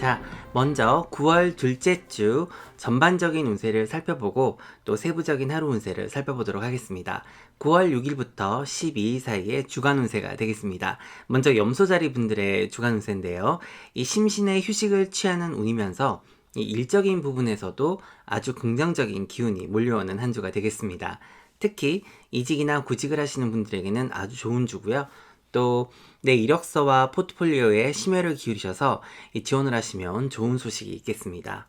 자, 먼저 9월 둘째 주 전반적인 운세를 살펴보고 또 세부적인 하루 운세를 살펴보도록 하겠습니다. 9월 6일부터 12일 사이의 주간 운세가 되겠습니다. 먼저 염소자리 분들의 주간 운세인데요. 이 심신의 휴식을 취하는 운이면서 이 일적인 부분에서도 아주 긍정적인 기운이 몰려오는 한 주가 되겠습니다. 특히 이직이나 구직을 하시는 분들에게는 아주 좋은 주고요. 또 내 이력서와 포트폴리오에 심혈을 기울이셔서 지원을 하시면 좋은 소식이 있겠습니다.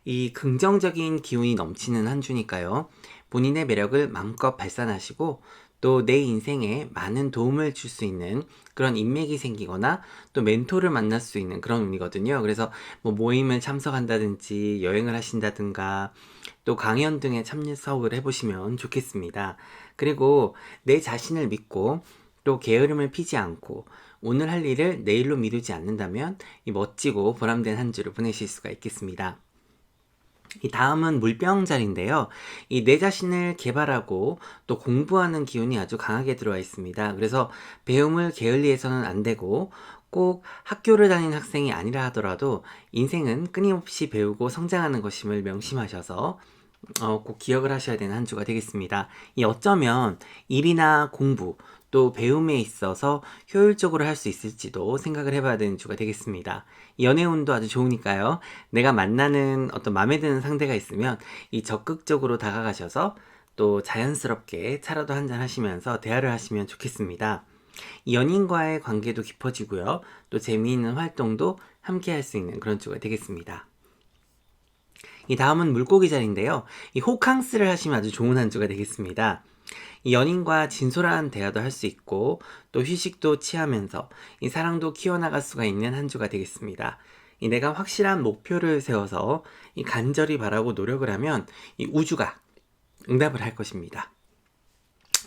이 긍정적인 기운이 넘치는 한 주니까요. 본인의 매력을 마음껏 발산하시고 또 내 인생에 많은 도움을 줄 수 있는 그런 인맥이 생기거나 또 멘토를 만날 수 있는 그런 운이거든요. 그래서 뭐 모임을 참석한다든지 여행을 하신다든가 또 강연 등에 참석을 해보시면 좋겠습니다. 그리고 내 자신을 믿고 또 게으름을 피지 않고 오늘 할 일을 내일로 미루지 않는다면 이 멋지고 보람된 한 주를 보내실 수가 있겠습니다. 이 다음은 물병자리인데요. 이 내 자신을 개발하고 또 공부하는 기운이 아주 강하게 들어와 있습니다. 그래서 배움을 게을리해서는 안 되고 꼭 학교를 다니는 학생이 아니라 하더라도 인생은 끊임없이 배우고 성장하는 것임을 명심하셔서 꼭 기억을 하셔야 되는 한 주가 되겠습니다. 이 어쩌면 일이나 공부 또 배움에 있어서 효율적으로 할 수 있을지도 생각을 해봐야 되는 주가 되겠습니다. 연애운도 아주 좋으니까요. 내가 만나는 어떤 마음에 드는 상대가 있으면 이 적극적으로 다가가셔서 또 자연스럽게 차라도 한잔 하시면서 대화를 하시면 좋겠습니다. 연인과의 관계도 깊어지고요. 또 재미있는 활동도 함께 할 수 있는 그런 주가 되겠습니다. 이 다음은 물고기 자리인데요. 이 호캉스를 하시면 아주 좋은 한 주가 되겠습니다. 이 연인과 진솔한 대화도 할 수 있고 또 휴식도 취하면서 이 사랑도 키워나갈 수가 있는 한 주가 되겠습니다. 이 내가 확실한 목표를 세워서 이 간절히 바라고 노력을 하면 이 우주가 응답을 할 것입니다.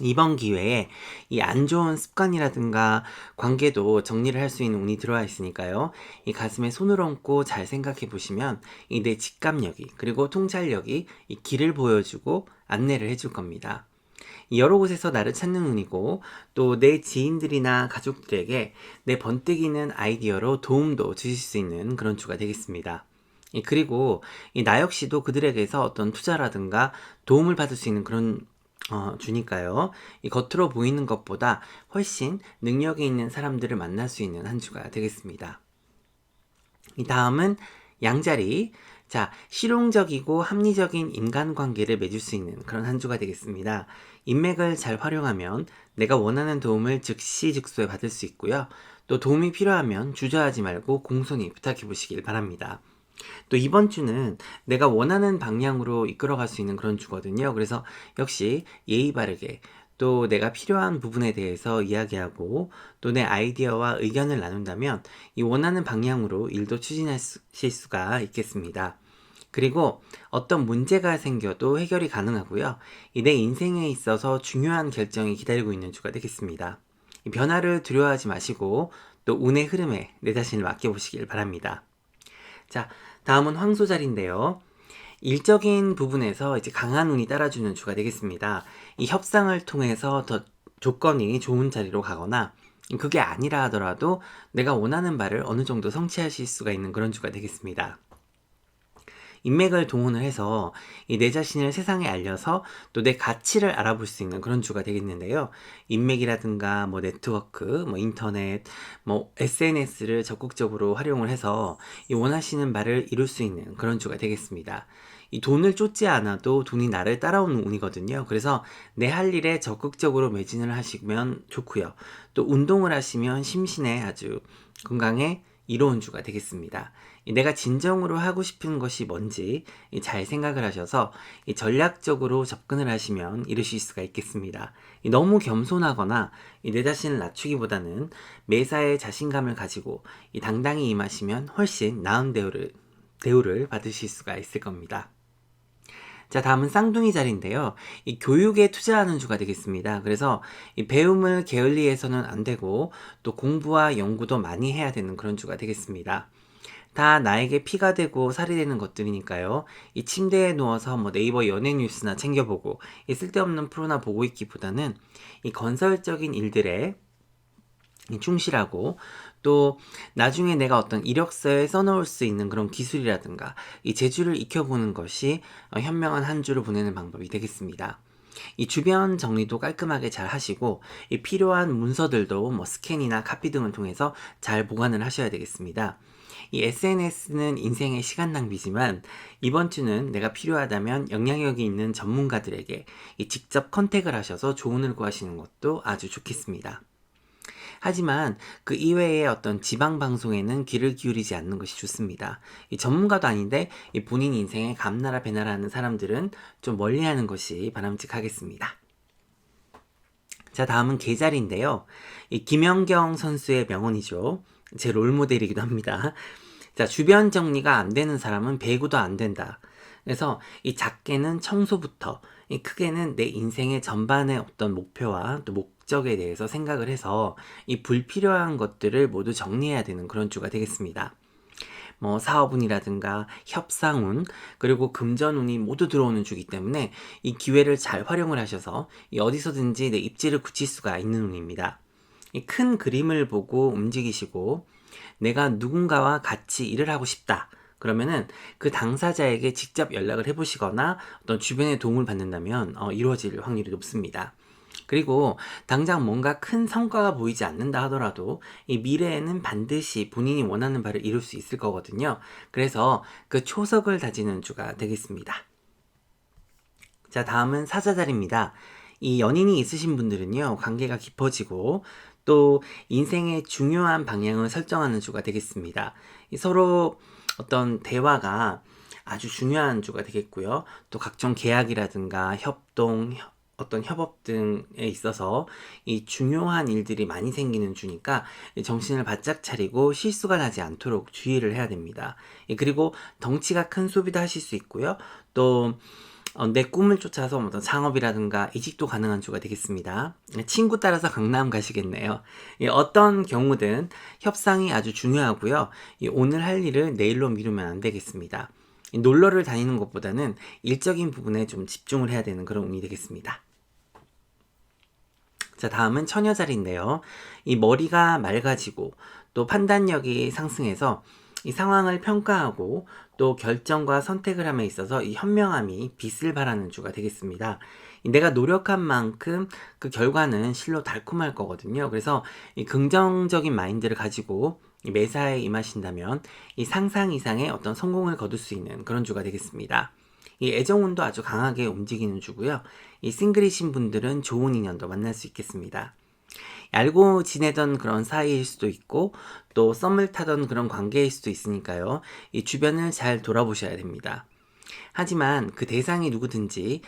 이번 기회에 이 안 좋은 습관이라든가 관계도 정리를 할 수 있는 운이 들어와 있으니까요. 이 가슴에 손을 얹고 잘 생각해 보시면 이 내 직감력이 그리고 통찰력이 이 길을 보여주고 안내를 해줄 겁니다. 여러 곳에서 나를 찾는 운이고 또 내 지인들이나 가족들에게 내 번뜩이는 아이디어로 도움도 주실 수 있는 그런 주가 되겠습니다. 그리고 나 역시도 그들에게서 어떤 투자라든가 도움을 받을 수 있는 그런 주니까요. 이 겉으로 보이는 것보다 훨씬 능력이 있는 사람들을 만날 수 있는 한 주가 되겠습니다. 이 다음은 양자리. 자, 실용적이고 합리적인 인간관계를 맺을 수 있는 그런 한 주가 되겠습니다. 인맥을 잘 활용하면 내가 원하는 도움을 즉시 즉소에 받을 수 있고요. 또 도움이 필요하면 주저하지 말고 공손히 부탁해 보시길 바랍니다. 또 이번 주는 내가 원하는 방향으로 이끌어갈 수 있는 그런 주거든요. 그래서 역시 예의 바르게 또 내가 필요한 부분에 대해서 이야기하고 또 내 아이디어와 의견을 나눈다면 이 원하는 방향으로 일도 추진하실 수가 있겠습니다. 그리고 어떤 문제가 생겨도 해결이 가능하고요. 내 인생에 있어서 중요한 결정이 기다리고 있는 주가 되겠습니다. 이 변화를 두려워하지 마시고 또 운의 흐름에 내 자신을 맡겨보시길 바랍니다. 자, 다음은 황소자리인데요. 일적인 부분에서 이제 강한 운이 따라주는 주가 되겠습니다. 이 협상을 통해서 더 조건이 좋은 자리로 가거나 그게 아니라 하더라도 내가 원하는 바를 어느 정도 성취하실 수가 있는 그런 주가 되겠습니다. 인맥을 동원을 해서 이 내 자신을 세상에 알려서 또 내 가치를 알아볼 수 있는 그런 주가 되겠는데요. 인맥이라든가 뭐 네트워크, 뭐 인터넷, 뭐 SNS를 적극적으로 활용을 해서 이 원하시는 바를 이룰 수 있는 그런 주가 되겠습니다. 이 돈을 쫓지 않아도 돈이 나를 따라오는 운이거든요. 그래서 내 할 일에 적극적으로 매진을 하시면 좋고요. 또 운동을 하시면 심신에 아주 건강에 이로운 주가 되겠습니다. 내가 진정으로 하고 싶은 것이 뭔지 잘 생각을 하셔서 전략적으로 접근을 하시면 이루실 수가 있겠습니다. 너무 겸손하거나 내 자신을 낮추기보다는 매사에 자신감을 가지고 당당히 임하시면 훨씬 나은 대우를 받으실 수가 있을 겁니다. 자, 다음은 쌍둥이 자리인데요. 이 교육에 투자하는 주가 되겠습니다. 그래서 이 배움을 게을리해서는 안 되고 또 공부와 연구도 많이 해야 되는 그런 주가 되겠습니다. 다 나에게 피가 되고 살이 되는 것들이니까요. 이 침대에 누워서 뭐 네이버 연예 뉴스나 챙겨보고 이 쓸데없는 프로나 보고 있기보다는 이 건설적인 일들에 충실하고, 또 나중에 내가 어떤 이력서에 써놓을 수 있는 그런 기술이라든가 이 재주를 익혀보는 것이 현명한 한 주를 보내는 방법이 되겠습니다. 이 주변 정리도 깔끔하게 잘 하시고, 이 필요한 문서들도 뭐 스캔이나 카피 등을 통해서 잘 보관을 하셔야 되겠습니다. 이 SNS는 인생의 시간 낭비지만, 이번 주는 내가 필요하다면 영향력이 있는 전문가들에게 직접 컨택을 하셔서 조언을 구하시는 것도 아주 좋겠습니다. 하지만 그 이외의 어떤 지방 방송에는 귀를 기울이지 않는 것이 좋습니다. 이 전문가도 아닌데 이 본인 인생에 감나라 배나라 하는 사람들은 좀 멀리하는 것이 바람직하겠습니다. 자, 다음은 계절인데요. 이 김연경 선수의 명언이죠. 제 롤모델이기도 합니다. 자, 주변 정리가 안 되는 사람은 배구도 안 된다. 그래서 이 작게는 청소부터, 이 크게는 내 인생의 전반의 어떤 목표와 또 목적에 대해서 생각을 해서 이 불필요한 것들을 모두 정리해야 되는 그런 주가 되겠습니다. 뭐 사업운이라든가 협상운, 그리고 금전운이 모두 들어오는 주기 때문에 이 기회를 잘 활용을 하셔서 이 어디서든지 내 입지를 굳힐 수가 있는 운입니다. 이 큰 그림을 보고 움직이시고, 내가 누군가와 같이 일을 하고 싶다, 그러면은 그 당사자에게 직접 연락을 해보시거나 어떤 주변의 도움을 받는다면 이루어질 확률이 높습니다. 그리고 당장 뭔가 큰 성과가 보이지 않는다 하더라도 이 미래에는 반드시 본인이 원하는 바를 이룰 수 있을 거거든요. 그래서 그 초석을 다지는 주가 되겠습니다. 자, 다음은 사자자리입니다. 이 연인이 있으신 분들은요, 관계가 깊어지고 또 인생의 중요한 방향을 설정하는 주가 되겠습니다. 서로 어떤 대화가 아주 중요한 주가 되겠고요. 또 각종 계약이라든가 협동, 어떤 협업 등에 있어서 이 중요한 일들이 많이 생기는 주니까 정신을 바짝 차리고 실수가 나지 않도록 주의를 해야 됩니다. 그리고 덩치가 큰 소비도 하실 수 있고요. 또 내 꿈을 쫓아서 어떤 창업이라든가 이직도 가능한 주가 되겠습니다. 친구 따라서 강남 가시겠네요. 어떤 경우든 협상이 아주 중요하고요. 오늘 할 일을 내일로 미루면 안 되겠습니다. 놀러를 다니는 것보다는 일적인 부분에 좀 집중을 해야 되는 그런 운이 되겠습니다. 자, 다음은 처녀자리인데요. 이 머리가 맑아지고 또 판단력이 상승해서 이 상황을 평가하고 또 결정과 선택을 함에 있어서 이 현명함이 빛을 발하는 주가 되겠습니다. 내가 노력한 만큼 그 결과는 실로 달콤할 거거든요. 그래서 이 긍정적인 마인드를 가지고 이 매사에 임하신다면 이 상상 이상의 어떤 성공을 거둘 수 있는 그런 주가 되겠습니다. 이 애정운도 아주 강하게 움직이는 주고요. 이 싱글이신 분들은 좋은 인연도 만날 수 있겠습니다. 알고 지내던 그런 사이일 수도 있고 또 썸을 타던 그런 관계일 수도 있으니까요. 이 주변을 잘 돌아보셔야 됩니다. 하지만 그 대상이 누구든지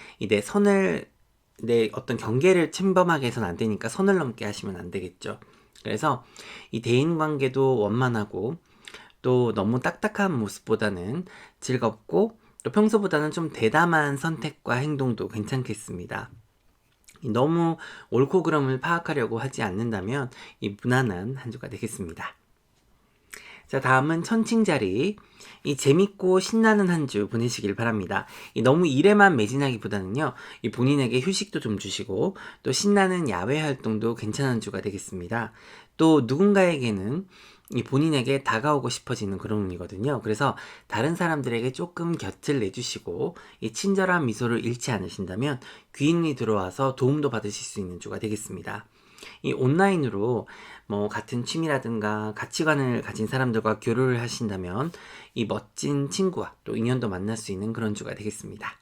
내 어떤 경계를 침범하게 해서는 안 되니까 선을 넘게 하시면 안 되겠죠. 그래서 이 대인관계도 원만하고 또 너무 딱딱한 모습보다는 즐겁고 또 평소보다는 좀 대담한 선택과 행동도 괜찮겠습니다. 너무 옳고 그름을 파악하려고 하지 않는다면 이 무난한 한 주가 되겠습니다. 자, 다음은 천칭자리. 이 재밌고 신나는 한 주 보내시길 바랍니다. 너무 일에만 매진하기보다는요, 이 본인에게 휴식도 좀 주시고 또 신나는 야외 활동도 괜찮은 주가 되겠습니다. 또 누군가에게는 이 본인에게 다가오고 싶어지는 그런 운이거든요. 그래서 다른 사람들에게 조금 곁을 내주시고 이 친절한 미소를 잃지 않으신다면 귀인이 들어와서 도움도 받으실 수 있는 주가 되겠습니다. 이 온라인으로 뭐 같은 취미라든가 가치관을 가진 사람들과 교류를 하신다면 이 멋진 친구와 또 인연도 만날 수 있는 그런 주가 되겠습니다.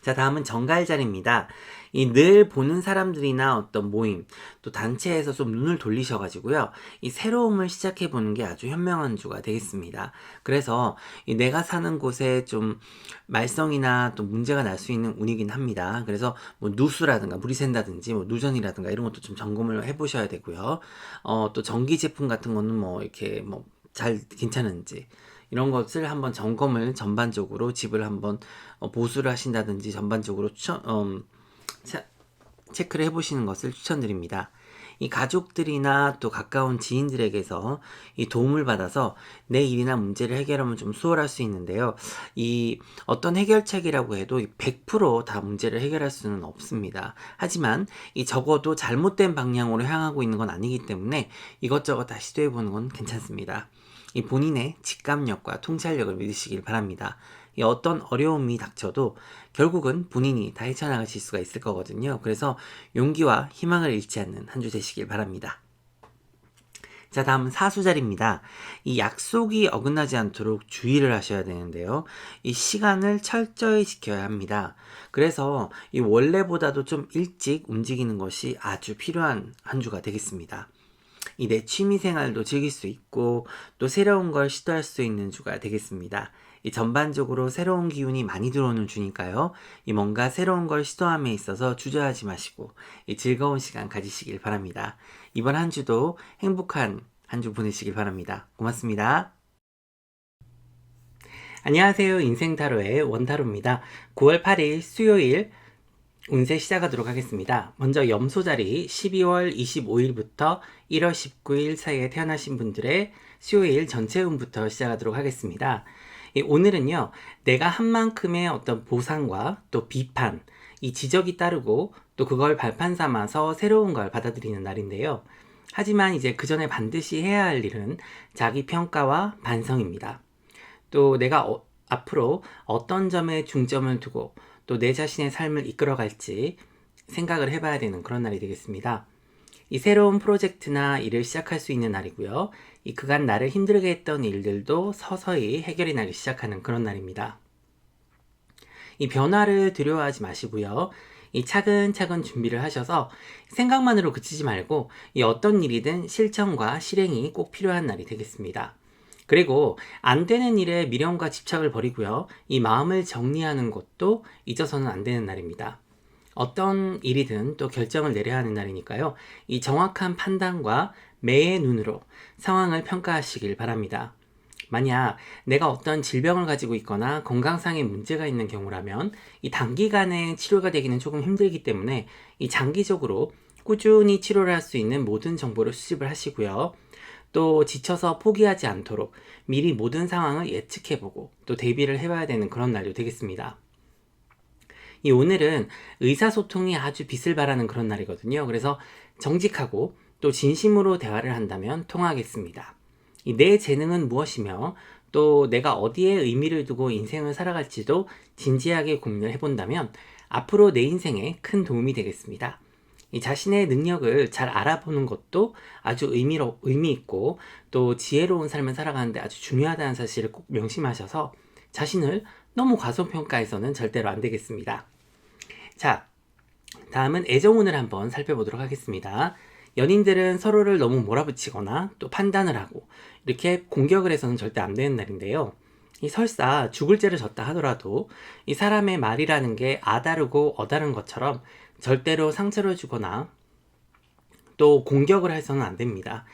자, 다음은 정갈자리입니다. 이 늘 보는 사람들이나 어떤 모임, 또 단체에서 좀 눈을 돌리셔가지고요. 이 새로움을 시작해보는 게 아주 현명한 주가 되겠습니다. 그래서 이 내가 사는 곳에 좀 말썽이나 또 문제가 날 수 있는 운이긴 합니다. 그래서 뭐 누수라든가 물이 샌다든지 뭐 누전이라든가 이런 것도 좀 점검을 해보셔야 되고요. 또 전기 제품 같은 거는 뭐 이렇게 뭐 잘 괜찮은지 이런 것을 한번 점검을 전반적으로 집을 한번 보수를 하신다든지 전반적으로 체크를 해보시는 것을 추천드립니다. 이 가족들이나 또 가까운 지인들에게서 이 도움을 받아서 내 일이나 문제를 해결하면 좀 수월할 수 있는데요. 이 어떤 해결책이라고 해도 100%다 문제를 해결할 수는 없습니다. 하지만 이 적어도 잘못된 방향으로 향하고 있는 건 아니기 때문에 이것저것 다 시도해보는 건 괜찮습니다. 이 본인의 직감력과 통찰력을 믿으시길 바랍니다. 이 어떤 어려움이 닥쳐도 결국은 본인이 다 헤쳐나가실 수가 있을 거거든요. 그래서 용기와 희망을 잃지 않는 한 주 되시길 바랍니다. 자, 다음은 사수자리입니다. 이 약속이 어긋나지 않도록 주의를 하셔야 되는데요. 이 시간을 철저히 지켜야 합니다. 그래서 이 원래보다도 좀 일찍 움직이는 것이 아주 필요한 한 주가 되겠습니다. 이 내 취미 생활도 즐길 수 있고 또 새로운 걸 시도할 수 있는 주가 되겠습니다. 이 전반적으로 새로운 기운이 많이 들어오는 주니까요. 이 뭔가 새로운 걸 시도함에 있어서 주저하지 마시고 이 즐거운 시간 가지시길 바랍니다. 이번 한 주도 행복한 한 주 보내시길 바랍니다. 고맙습니다. 안녕하세요. 인생타로의 원타로입니다. 9월 8일 수요일 운세 시작하도록 하겠습니다. 먼저 염소자리 12월 25일부터 1월 19일 사이에 태어나신 분들의 수요일 전체 운부터 시작하도록 하겠습니다. 오늘은요, 내가 한 만큼의 어떤 보상과 또 비판, 이 지적이 따르고 또 그걸 발판 삼아서 새로운 걸 받아들이는 날인데요. 하지만 이제 그 전에 반드시 해야 할 일은 자기 평가와 반성입니다. 또 내가 앞으로 어떤 점에 중점을 두고 또 내 자신의 삶을 이끌어갈지 생각을 해봐야 되는 그런 날이 되겠습니다. 이 새로운 프로젝트나 일을 시작할 수 있는 날이고요. 이 그간 나를 힘들게 했던 일들도 서서히 해결이 나기 시작하는 그런 날입니다. 이 변화를 두려워하지 마시고요. 이 차근차근 준비를 하셔서 생각만으로 그치지 말고 이 어떤 일이든 실천과 실행이 꼭 필요한 날이 되겠습니다. 그리고 안 되는 일에 미련과 집착을 버리고요. 이 마음을 정리하는 것도 잊어서는 안 되는 날입니다. 어떤 일이든 또 결정을 내려야 하는 날이니까요. 이 정확한 판단과 매의 눈으로 상황을 평가하시길 바랍니다. 만약 내가 어떤 질병을 가지고 있거나 건강상의 문제가 있는 경우라면 이 단기간에 치료가 되기는 조금 힘들기 때문에 이 장기적으로 꾸준히 치료를 할 수 있는 모든 정보를 수집을 하시고요. 또 지쳐서 포기하지 않도록 미리 모든 상황을 예측해보고 또 대비를 해봐야 되는 그런 날도 되겠습니다. 이 오늘은 의사소통이 아주 빛을 발하는 그런 날이거든요. 그래서 정직하고 또 진심으로 대화를 한다면 통하겠습니다. 이 내 재능은 무엇이며 또 내가 어디에 의미를 두고 인생을 살아갈지도 진지하게 고민을 해본다면 앞으로 내 인생에 큰 도움이 되겠습니다. 이 자신의 능력을 잘 알아보는 것도 아주 의미 있고 또 지혜로운 삶을 살아가는데 아주 중요하다는 사실을 꼭 명심하셔서 자신을 너무 과소평가해서는 절대로 안 되겠습니다. 자, 다음은 애정운을 한번 살펴보도록 하겠습니다. 연인들은 서로를 너무 몰아붙이거나 또 판단을 하고 이렇게 공격을 해서는 절대 안 되는 날인데요. 이 설사 죽을 죄를 졌다 하더라도 이 사람의 말이라는 게 아다르고 어다른 것처럼 절대로 상처를 주거나 또 공격을 해서는 안 됩니다.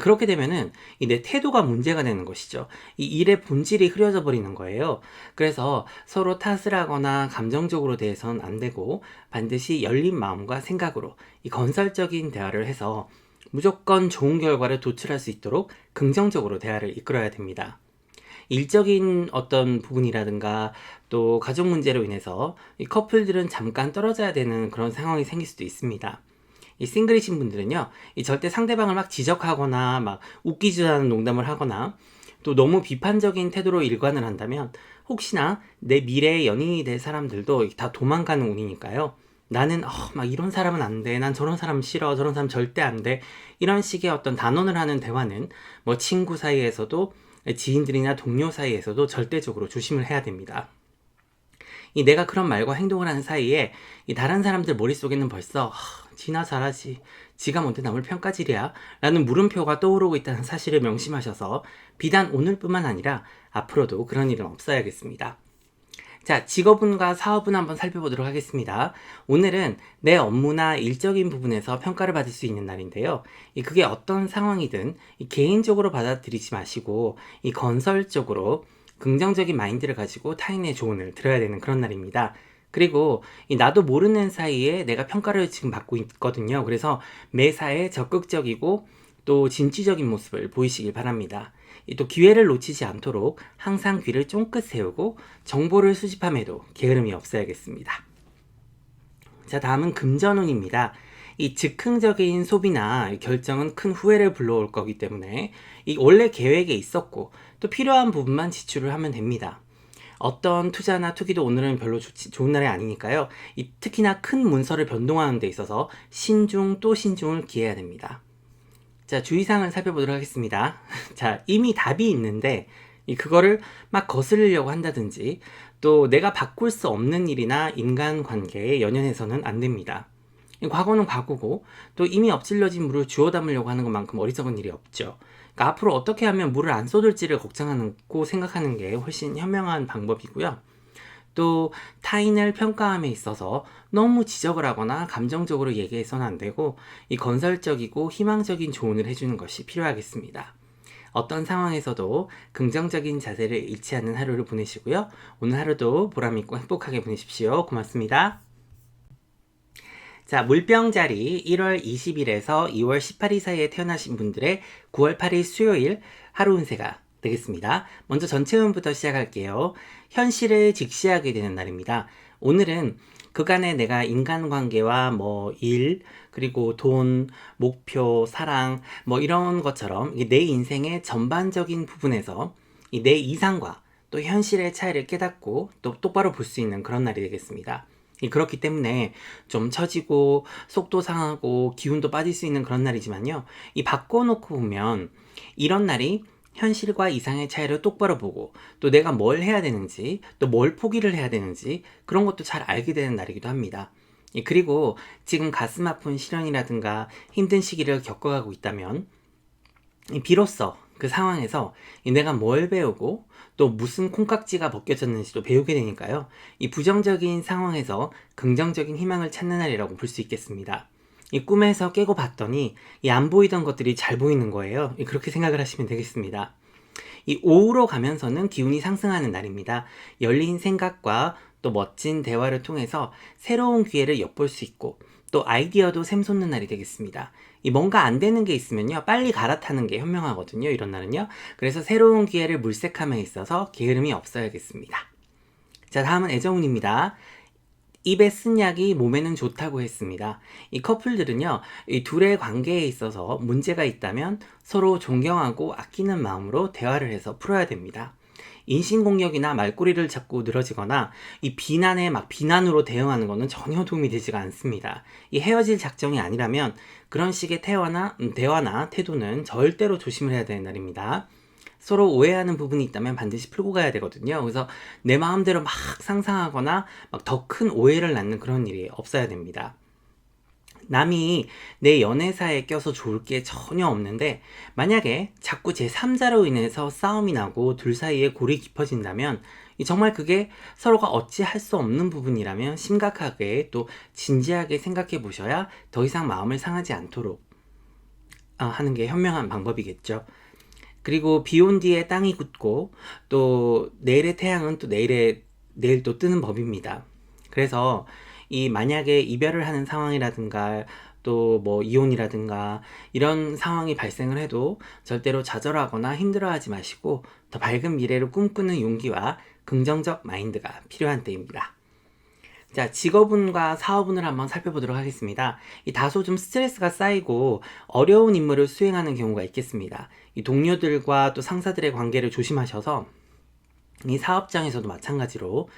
그렇게 되면은 내 태도가 문제가 되는 것이죠. 이 일의 본질이 흐려져 버리는 거예요. 그래서 서로 탓을 하거나 감정적으로 대해서는 안 되고 반드시 열린 마음과 생각으로 이 건설적인 대화를 해서 무조건 좋은 결과를 도출할 수 있도록 긍정적으로 대화를 이끌어야 됩니다. 일적인 어떤 부분이라든가 또 가족 문제로 인해서 이 커플들은 잠깐 떨어져야 되는 그런 상황이 생길 수도 있습니다. 이 싱글이신 분들은요, 이 절대 상대방을 막 지적하거나 막 웃기지도 않은 농담을 하거나 또 너무 비판적인 태도로 일관을 한다면 혹시나 내 미래의 연인이 될 사람들도 다 도망가는 운이니까요. 나는 막 이런 사람은 안 돼. 난 저런 사람 싫어. 저런 사람 절대 안 돼. 이런 식의 어떤 단언을 하는 대화는 뭐 친구 사이에서도 지인들이나 동료 사이에서도 절대적으로 조심을 해야 됩니다. 이 내가 그런 말과 행동을 하는 사이에 이 다른 사람들 머릿속에는 벌써 지나 잘하지, 지가 뭔데 남을 평가질이야 라는 물음표가 떠오르고 있다는 사실을 명심하셔서 비단 오늘뿐만 아니라 앞으로도 그런 일은 없어야겠습니다. 자, 직업운과 사업운 한번 살펴보도록 하겠습니다. 오늘은 내 업무나 일적인 부분에서 평가를 받을 수 있는 날인데요. 그게 어떤 상황이든 개인적으로 받아들이지 마시고 건설적으로 긍정적인 마인드를 가지고 타인의 조언을 들어야 되는 그런 날입니다. 그리고 이 나도 모르는 사이에 내가 평가를 지금 받고 있거든요. 그래서 매사에 적극적이고 또 진취적인 모습을 보이시길 바랍니다. 또 기회를 놓치지 않도록 항상 귀를 쫑긋 세우고 정보를 수집함에도 게으름이 없어야겠습니다. 자, 다음은 금전운입니다. 이 즉흥적인 소비나 결정은 큰 후회를 불러올 거기 때문에 이 원래 계획에 있었고 또 필요한 부분만 지출을 하면 됩니다. 어떤 투자나 투기도 오늘은 별로 좋은 날이 아니니까요. 특히나 큰 문서를 변동하는 데 있어서 신중 또 신중을 기해야 됩니다. 자, 주의사항을 살펴보도록 하겠습니다. 자, 이미 답이 있는데 그거를 막 거스르려고 한다든지 또 내가 바꿀 수 없는 일이나 인간관계에 연연해서는 안 됩니다. 과거는 과거고 또 이미 엎질러진 물을 주워 담으려고 하는 것만큼 어리석은 일이 없죠. 그러니까 앞으로 어떻게 하면 물을 안 쏟을지를 걱정하고 생각하는 게 훨씬 현명한 방법이고요. 또 타인을 평가함에 있어서 너무 지적을 하거나 감정적으로 얘기해서는 안 되고 이 건설적이고 희망적인 조언을 해주는 것이 필요하겠습니다. 어떤 상황에서도 긍정적인 자세를 잃지 않는 하루를 보내시고요. 오늘 하루도 보람있고 행복하게 보내십시오. 고맙습니다. 자, 물병자리 1월 20일에서 2월 18일 사이에 태어나신 분들의 9월 8일 수요일 하루 운세가 되겠습니다. 먼저 전체 운부터 시작할게요. 현실을 직시하게 되는 날입니다. 오늘은 그간의 내가 인간관계와 일, 그리고 돈, 목표, 사랑 이런 것처럼 내 인생의 전반적인 부분에서 내 이상과 또 현실의 차이를 깨닫고 또 똑바로 볼 수 있는 그런 날이 되겠습니다. 그렇기 때문에 좀 처지고 속도 상하고 기운도 빠질 수 있는 그런 날이지만요. 바꿔놓고 보면 이런 날이 현실과 이상의 차이를 똑바로 보고 또 내가 뭘 해야 되는지 또 뭘 포기를 해야 되는지 그런 것도 잘 알게 되는 날이기도 합니다. 그리고 지금 가슴 아픈 시련이라든가 힘든 시기를 겪어가고 있다면 비로소 그 상황에서 내가 뭘 배우고 또 무슨 콩깍지가 벗겨졌는지도 배우게 되니까요. 이 부정적인 상황에서 긍정적인 희망을 찾는 날이라고 볼 수 있겠습니다. 이 꿈에서 깨고 봤더니 안 보이던 것들이 잘 보이는 거예요. 그렇게 생각을 하시면 되겠습니다. 이 오후로 가면서는 기운이 상승하는 날입니다. 열린 생각과 또 멋진 대화를 통해서 새로운 기회를 엿볼 수 있고 또 아이디어도 샘솟는 날이 되겠습니다. 뭔가 안 되는 게 있으면요, 빨리 갈아타는 게 현명하거든요, 이런 날은요. 그래서 새로운 기회를 물색함에 있어서 게으름이 없어야겠습니다. 자, 다음은 애정운입니다. 입에 쓴 약이 몸에는 좋다고 했습니다. 이 커플들은요, 이 둘의 관계에 있어서 문제가 있다면 서로 존경하고 아끼는 마음으로 대화를 해서 풀어야 됩니다. 인신공격이나 말꼬리를 잡고 늘어지거나 이 비난에 비난으로 대응하는 것은 전혀 도움이 되지가 않습니다. 이 헤어질 작정이 아니라면 그런 식의 대화나 태도는 절대로 조심을 해야 되는 날입니다. 서로 오해하는 부분이 있다면 반드시 풀고 가야 되거든요. 그래서 내 마음대로 막 상상하거나 더 큰 오해를 낳는 그런 일이 없어야 됩니다. 남이 내 연애사에 껴서 좋을 게 전혀 없는데 만약에 자꾸 제3자로 인해서 싸움이 나고 둘 사이에 골이 깊어진다면 정말 그게 서로가 어찌할 수 없는 부분이라면 심각하게 또 진지하게 생각해 보셔야 더 이상 마음을 상하지 않도록 하는 게 현명한 방법이겠죠. 그리고 비 온 뒤에 땅이 굳고 또 내일의 태양은 또 내일 또 뜨는 법입니다. 그래서 만약에 이별을 하는 상황이라든가 또 이혼이라든가 이런 상황이 발생을 해도 절대로 좌절하거나 힘들어하지 마시고 더 밝은 미래를 꿈꾸는 용기와 긍정적 마인드가 필요한 때입니다. 자, 직업운과 사업운을 한번 살펴보도록 하겠습니다. 다소 좀 스트레스가 쌓이고 어려운 임무를 수행하는 경우가 있겠습니다. 동료들과 또 상사들의 관계를 조심하셔서 사업장에서도 마찬가지로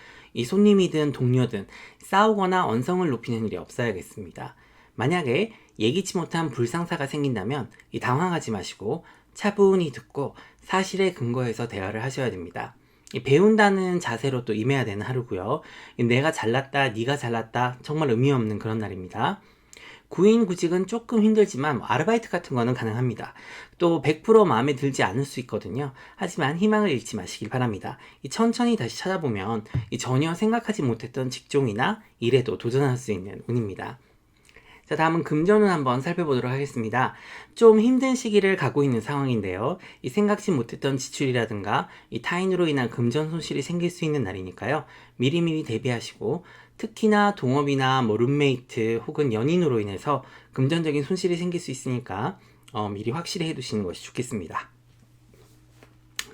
손님이든 동료든 싸우거나 언성을 높이는 일이 없어야겠습니다. 만약에 예기치 못한 불상사가 생긴다면 당황하지 마시고 차분히 듣고 사실에 근거해서 대화를 하셔야 됩니다. 배운다는 자세로 또 임해야 되는 하루고요. 내가 잘났다, 네가 잘났다 정말 의미 없는 그런 날입니다. 구인구직은 조금 힘들지만 아르바이트 같은 거는 가능합니다. 또 100% 마음에 들지 않을 수 있거든요. 하지만 희망을 잃지 마시길 바랍니다. 천천히 다시 찾아보면 전혀 생각하지 못했던 직종이나 일에도 도전할 수 있는 운입니다. 자, 다음은 금전운 한번 살펴보도록 하겠습니다. 좀 힘든 시기를 가고 있는 상황인데요. 이 생각지 못했던 지출이라든가 이 타인으로 인한 금전 손실이 생길 수 있는 날이니까요. 미리미리 대비하시고 특히나 동업이나 뭐 룸메이트 혹은 연인으로 인해서 금전적인 손실이 생길 수 있으니까 미리 확실히 해두시는 것이 좋겠습니다.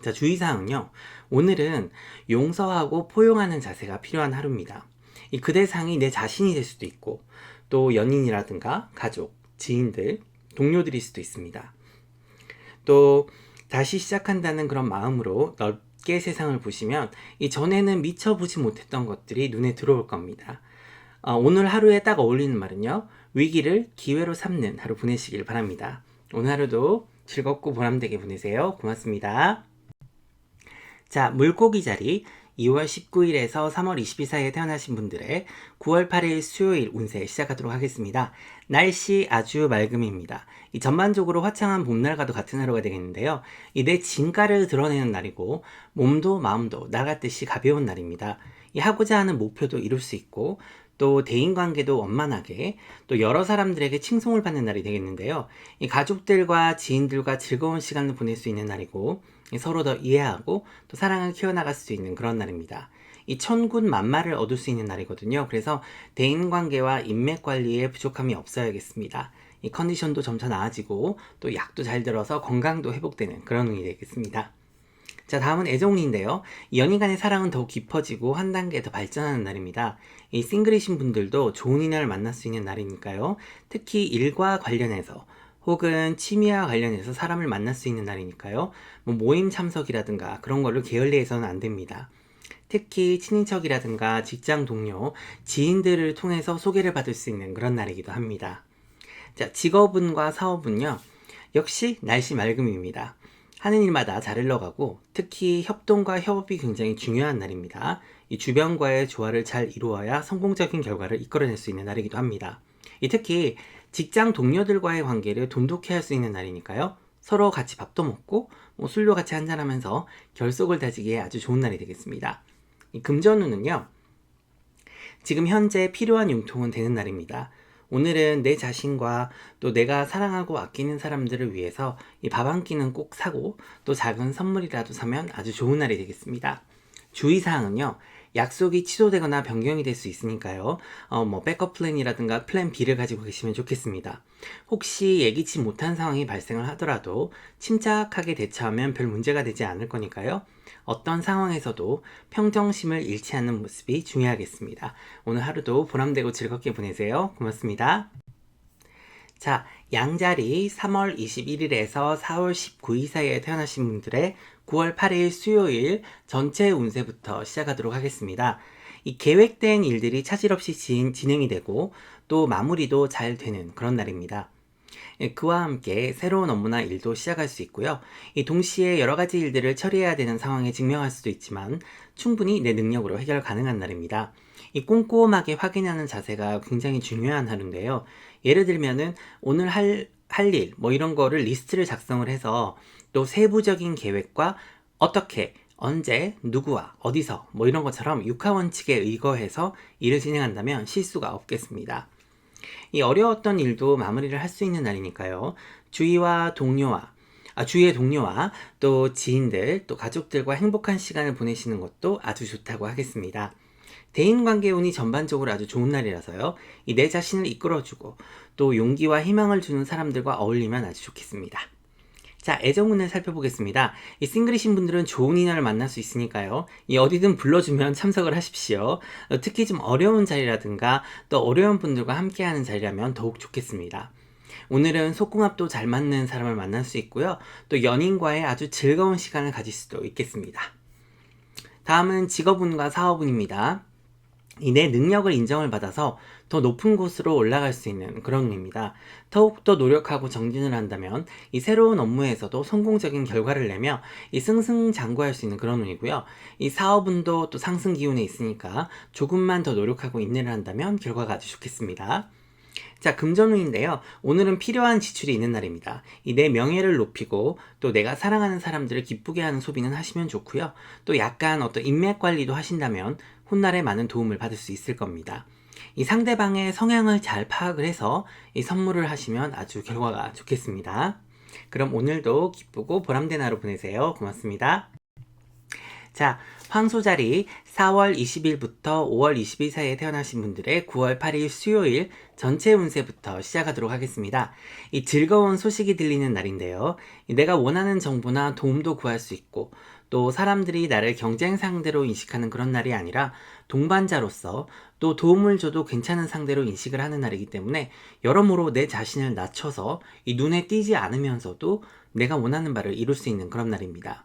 자, 주의사항은요. 오늘은 용서하고 포용하는 자세가 필요한 하루입니다. 이 그 대상이 내 자신이 될 수도 있고 또 연인이라든가 가족, 지인들, 동료들일 수도 있습니다. 또 다시 시작한다는 그런 마음으로 넓게 세상을 보시면 이전에는 미처 보지 못했던 것들이 눈에 들어올 겁니다. 오늘 하루에 딱 어울리는 말은요. 위기를 기회로 삼는 하루 보내시길 바랍니다. 오늘 하루도 즐겁고 보람되게 보내세요. 고맙습니다. 자, 물고기 자리 2월 19일에서 3월 20일 사이에 태어나신 분들의 9월 8일 수요일 운세 시작하도록 하겠습니다. 날씨 아주 맑음입니다. 이 전반적으로 화창한 봄날과도 같은 하루가 되겠는데요. 이 내 진가를 드러내는 날이고 몸도 마음도 날같듯이 가벼운 날입니다. 이 하고자 하는 목표도 이룰 수 있고 또 대인관계도 원만하게 또 여러 사람들에게 칭송을 받는 날이 되겠는데요. 이 가족들과 지인들과 즐거운 시간을 보낼 수 있는 날이고 서로 더 이해하고 또 사랑을 키워나갈 수 있는 그런 날입니다. 이 천군만마를 얻을 수 있는 날이거든요. 그래서 대인관계와 인맥관리에 부족함이 없어야겠습니다. 이 컨디션도 점차 나아지고 또 약도 잘 들어서 건강도 회복되는 그런 운이 되겠습니다. 자, 다음은 애정운인데요. 연인 간의 사랑은 더욱 깊어지고 한 단계 더 발전하는 날입니다. 이 싱글이신 분들도 좋은 인연을 만날 수 있는 날이니까요. 특히 일과 관련해서 혹은 취미와 관련해서 사람을 만날 수 있는 날이니까요. 뭐 모임 참석이라든가 그런 걸로 게을리해서는 안 됩니다. 특히 친인척이라든가 직장 동료, 지인들을 통해서 소개를 받을 수 있는 그런 날이기도 합니다. 자, 직업운과 사업운요. 역시 날씨 맑음입니다. 하는 일마다 잘 흘러가고 특히 협동과 협업이 굉장히 중요한 날입니다. 이 주변과의 조화를 잘 이루어야 성공적인 결과를 이끌어낼 수 있는 날이기도 합니다. 특히 직장 동료들과의 관계를 돈독히 할 수 있는 날이니까요. 서로 같이 밥도 먹고 술도 같이 한잔하면서 결속을 다지기에 아주 좋은 날이 되겠습니다. 이 금전운은요. 지금 현재 필요한 융통은 되는 날입니다. 오늘은 내 자신과 또 내가 사랑하고 아끼는 사람들을 위해서 이 밥 한 끼는 꼭 사고 또 작은 선물이라도 사면 아주 좋은 날이 되겠습니다. 주의사항은요. 약속이 취소되거나 변경이 될 수 있으니까요. 백업 플랜이라든가 플랜 B를 가지고 계시면 좋겠습니다. 혹시 예기치 못한 상황이 발생을 하더라도 침착하게 대처하면 별 문제가 되지 않을 거니까요. 어떤 상황에서도 평정심을 잃지 않는 모습이 중요하겠습니다. 오늘 하루도 보람되고 즐겁게 보내세요. 고맙습니다. 자, 양자리 3월 21일에서 4월 19일 사이에 태어나신 분들의 9월 8일 수요일 전체 운세부터 시작하도록 하겠습니다. 이 계획된 일들이 차질 없이 진행이 되고 또 마무리도 잘 되는 그런 날입니다. 그와 함께 새로운 업무나 일도 시작할 수 있고요. 동시에 여러 가지 일들을 처리해야 되는 상황에 직면할 수도 있지만 충분히 내 능력으로 해결 가능한 날입니다. 꼼꼼하게 확인하는 자세가 굉장히 중요한 하루인데요. 예를 들면은 오늘 할 일, 이런 거를 리스트를 작성을 해서 또 세부적인 계획과 어떻게, 언제, 누구와, 어디서, 이런 것처럼 육하원칙에 의거해서 일을 진행한다면 실수가 없겠습니다. 이 어려웠던 일도 마무리를 할 수 있는 날이니까요. 주위의 동료와 또 지인들, 또 가족들과 행복한 시간을 보내시는 것도 아주 좋다고 하겠습니다. 대인관계 운이 전반적으로 아주 좋은 날이라서요. 내 자신을 이끌어주고 또 용기와 희망을 주는 사람들과 어울리면 아주 좋겠습니다. 자, 애정운을 살펴보겠습니다. 싱글이신 분들은 좋은 인연을 만날 수 있으니까요. 어디든 불러주면 참석을 하십시오. 특히 좀 어려운 자리라든가 또 어려운 분들과 함께하는 자리라면 더욱 좋겠습니다. 오늘은 속궁합도 잘 맞는 사람을 만날 수 있고요. 또 연인과의 아주 즐거운 시간을 가질 수도 있겠습니다. 다음은 직업운과 사업운입니다. 내 능력을 인정을 받아서 더 높은 곳으로 올라갈 수 있는 그런 운입니다. 더욱더 노력하고 정진을 한다면 이 새로운 업무에서도 성공적인 결과를 내며 승승장구할 수 있는 그런 운이고요. 사업운도 또 상승 기운에 있으니까 조금만 더 노력하고 인내를 한다면 결과가 아주 좋겠습니다. 자, 금전운인데요. 오늘은 필요한 지출이 있는 날입니다. 내 명예를 높이고 또 내가 사랑하는 사람들을 기쁘게 하는 소비는 하시면 좋고요. 또 약간 어떤 인맥 관리도 하신다면 훗날에 많은 도움을 받을 수 있을 겁니다. 이 상대방의 성향을 잘 파악을 해서 이 선물을 하시면 아주 결과가 좋겠습니다. 그럼 오늘도 기쁘고 보람된 하루 보내세요. 고맙습니다. 자, 황소자리 4월 20일부터 5월 20일 사이에 태어나신 분들의 9월 8일 수요일 전체 운세부터 시작하도록 하겠습니다. 이 즐거운 소식이 들리는 날인데요. 내가 원하는 정보나 도움도 구할 수 있고 또 사람들이 나를 경쟁 상대로 인식하는 그런 날이 아니라 동반자로서 또 도움을 줘도 괜찮은 상대로 인식을 하는 날이기 때문에 여러모로 내 자신을 낮춰서 이 눈에 띄지 않으면서도 내가 원하는 바를 이룰 수 있는 그런 날입니다.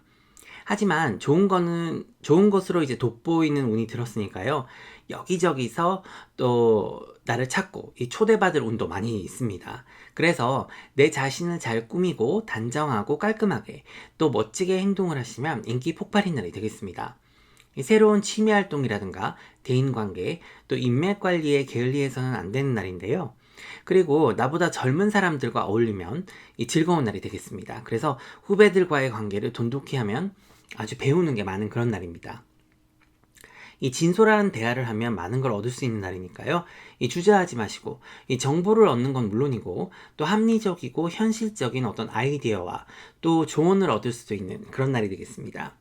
하지만 좋은 것으로 이제 돋보이는 운이 들었으니까요. 여기저기서 또 나를 찾고 이 초대받을 운도 많이 있습니다. 그래서 내 자신을 잘 꾸미고 단정하고 깔끔하게 또 멋지게 행동을 하시면 인기 폭발인 날이 되겠습니다. 새로운 취미 활동이라든가 대인관계 또 인맥 관리에 게을리해서는 안 되는 날인데요. 그리고 나보다 젊은 사람들과 어울리면 이 즐거운 날이 되겠습니다. 그래서 후배들과의 관계를 돈독히 하면 아주 배우는 게 많은 그런 날입니다. 이 진솔한 대화를 하면 많은 걸 얻을 수 있는 날이니까요. 이 주저하지 마시고 이 정보를 얻는 건 물론이고 또 합리적이고 현실적인 어떤 아이디어와 또 조언을 얻을 수도 있는 그런 날이 되겠습니다.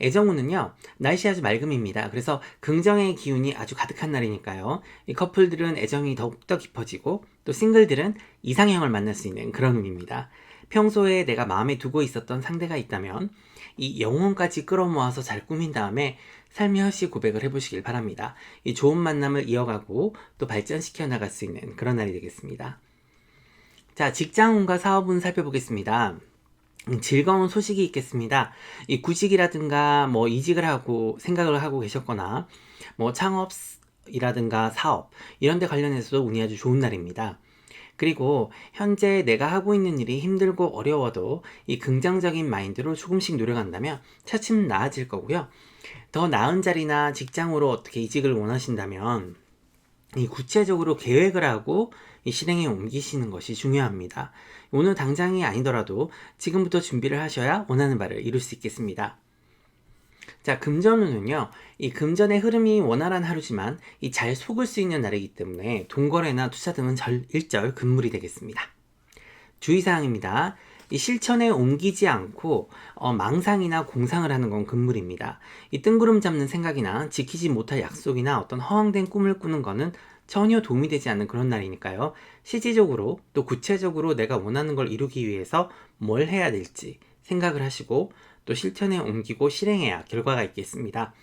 애정운은요, 날씨 아주 맑음입니다. 그래서 긍정의 기운이 아주 가득한 날이니까요. 이 커플들은 애정이 더욱더 깊어지고 또 싱글들은 이상형을 만날 수 있는 그런 운입니다. 평소에 내가 마음에 두고 있었던 상대가 있다면 이 영혼까지 끌어모아서 잘 꾸민 다음에 살며시 고백을 해보시길 바랍니다. 이 좋은 만남을 이어가고 또 발전시켜 나갈 수 있는 그런 날이 되겠습니다. 자, 직장운과 사업운 살펴보겠습니다. 즐거운 소식이 있겠습니다. 이 구직이라든가 뭐 이직을 하고 생각을 하고 계셨거나 뭐 창업이라든가 사업 이런 데 관련해서도 운이 아주 좋은 날입니다. 그리고 현재 내가 하고 있는 일이 힘들고 어려워도 이 긍정적인 마인드로 조금씩 노력한다면 차츰 나아질 거고요. 더 나은 자리나 직장으로 어떻게 이직을 원하신다면 이 구체적으로 계획을 하고 이 실행에 옮기시는 것이 중요합니다. 오늘 당장이 아니더라도 지금부터 준비를 하셔야 원하는 바를 이룰 수 있겠습니다. 자, 금전운은요, 이 금전의 흐름이 원활한 하루지만 이 잘 속을 수 있는 날이기 때문에 돈거래나 투자 등은 일절 금물이 되겠습니다. 주의사항입니다. 이 실천에 옮기지 않고 망상이나 공상을 하는 건 금물입니다. 이 뜬구름 잡는 생각이나 지키지 못할 약속이나 어떤 허황된 꿈을 꾸는 거는 전혀 도움이 되지 않는 그런 날이니까요. 실질적으로 또 구체적으로 내가 원하는 걸 이루기 위해서 뭘 해야 될지 생각을 하시고 또 실천에 옮기고 실행해야 결과가 있겠습니다.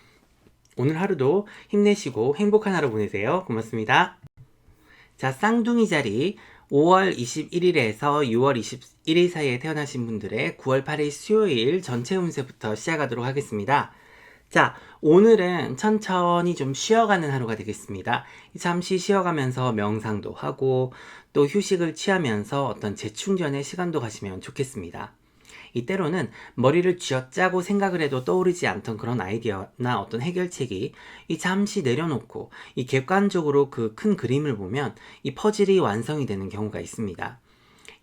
오늘 하루도 힘내시고 행복한 하루 보내세요. 고맙습니다. 자, 쌍둥이 자리 5월 21일에서 6월 21일 사이에 태어나신 분들의 9월 8일 수요일 전체 운세부터 시작하도록 하겠습니다. 자, 오늘은 천천히 좀 쉬어가는 하루가 되겠습니다. 잠시 쉬어가면서 명상도 하고 또 휴식을 취하면서 어떤 재충전의 시간도 가시면 좋겠습니다. 이때로는 머리를 쥐어짜고 생각을 해도 떠오르지 않던 그런 아이디어나 어떤 해결책이 이 잠시 내려놓고 이 객관적으로 그 큰 그림을 보면 이 퍼즐이 완성이 되는 경우가 있습니다.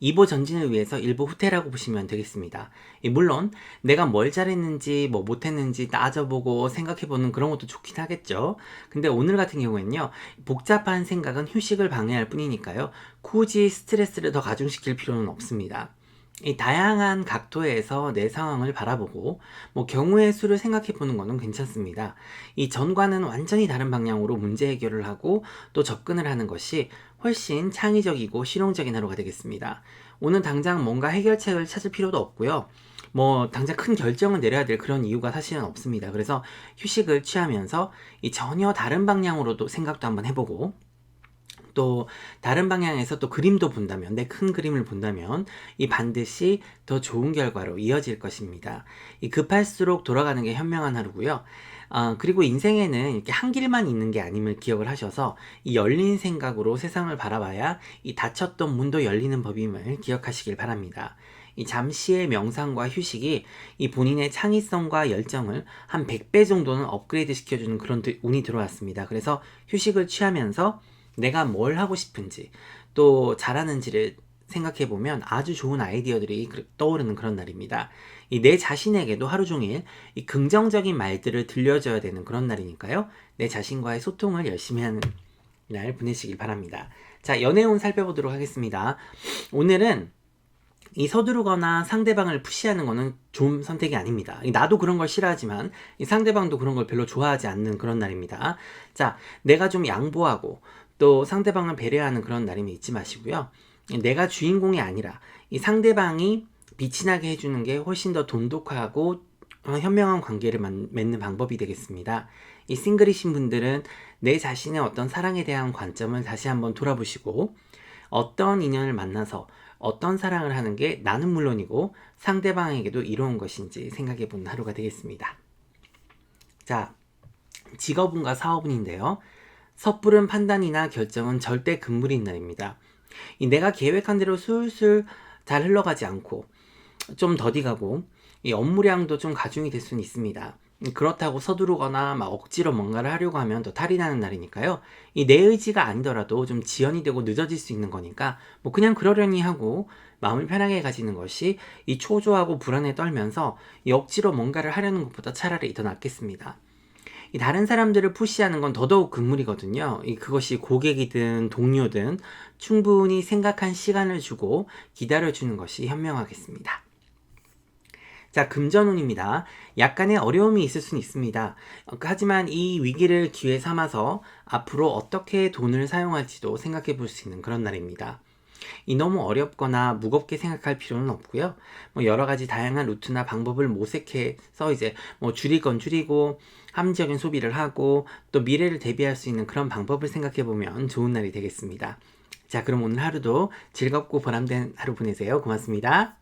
이보 전진을 위해서 일보 후퇴라고 보시면 되겠습니다. 물론 내가 뭘 잘했는지 뭐 못했는지 따져보고 생각해보는 그런 것도 좋긴 하겠죠. 근데 오늘 같은 경우에는요, 복잡한 생각은 휴식을 방해할 뿐이니까요, 굳이 스트레스를 더 가중시킬 필요는 없습니다. 이 다양한 각도에서 내 상황을 바라보고 뭐 경우의 수를 생각해 보는 것은 괜찮습니다. 이 전과는 완전히 다른 방향으로 문제 해결을 하고 또 접근을 하는 것이 훨씬 창의적이고 실용적인 하루가 되겠습니다. 오늘 당장 뭔가 해결책을 찾을 필요도 없고요. 뭐 당장 큰 결정을 내려야 될 그런 이유가 사실은 없습니다. 그래서 휴식을 취하면서 이 전혀 다른 방향으로도 생각도 한번 해보고 또 다른 방향에서 또 그림도 본다면, 내 큰 그림을 본다면 이 반드시 더 좋은 결과로 이어질 것입니다. 이 급할수록 돌아가는 게 현명한 하루고요. 그리고 인생에는 이렇게 한 길만 있는 게 아님을 기억을 하셔서 이 열린 생각으로 세상을 바라봐야 이 닫혔던 문도 열리는 법임을 기억하시길 바랍니다. 이 잠시의 명상과 휴식이 이 본인의 창의성과 열정을 한 100배 정도는 업그레이드 시켜주는 그런 운이 들어왔습니다. 그래서 휴식을 취하면서 내가 뭘 하고 싶은지 또 잘하는지를 생각해보면 아주 좋은 아이디어들이 떠오르는 그런 날입니다. 이 내 자신에게도 하루 종일 이 긍정적인 말들을 들려줘야 되는 그런 날이니까요. 내 자신과의 소통을 열심히 하는 날 보내시길 바랍니다. 자, 연애운 살펴보도록 하겠습니다. 오늘은 이 서두르거나 상대방을 푸시하는 거는 좋은 선택이 아닙니다. 나도 그런 걸 싫어하지만 이 상대방도 그런 걸 별로 좋아하지 않는 그런 날입니다. 자, 내가 좀 양보하고 또 상대방을 배려하는 그런 날이면 잊지 마시고요. 내가 주인공이 아니라 이 상대방이 빛이 나게 해주는 게 훨씬 더 돈독하고 현명한 관계를 맺는 방법이 되겠습니다. 이 싱글이신 분들은 내 자신의 어떤 사랑에 대한 관점을 다시 한번 돌아보시고 어떤 인연을 만나서 어떤 사랑을 하는 게 나는 물론이고 상대방에게도 이로운 것인지 생각해 보는 하루가 되겠습니다. 자, 직업운과 사업운인데요. 섣부른 판단이나 결정은 절대 금물인 날입니다. 내가 계획한 대로 술술 잘 흘러가지 않고 좀 더디가고 이 업무량도 좀 가중이 될 수는 있습니다. 그렇다고 서두르거나 막 억지로 뭔가를 하려고 하면 더 탈이 나는 날이니까요. 이 내 의지가 아니더라도 좀 지연이 되고 늦어질 수 있는 거니까 뭐 그냥 그러려니 하고 마음을 편하게 가지는 것이 이 초조하고 불안에 떨면서 이 억지로 뭔가를 하려는 것보다 차라리 더 낫겠습니다. 이 다른 사람들을 푸시하는 건 더더욱 금물이거든요. 그것이 고객이든 동료든 충분히 생각한 시간을 주고 기다려주는 것이 현명하겠습니다. 자, 금전운입니다. 약간의 어려움이 있을 수는 있습니다. 하지만 이 위기를 기회 삼아서 앞으로 어떻게 돈을 사용할지도 생각해 볼 수 있는 그런 날입니다. 너무 어렵거나 무겁게 생각할 필요는 없고요. 여러 가지 다양한 루트나 방법을 모색해서 이제 줄일 건 줄이고 합리적인 소비를 하고 또 미래를 대비할 수 있는 그런 방법을 생각해 보면 좋은 날이 되겠습니다. 자, 그럼 오늘 하루도 즐겁고 보람된 하루 보내세요. 고맙습니다.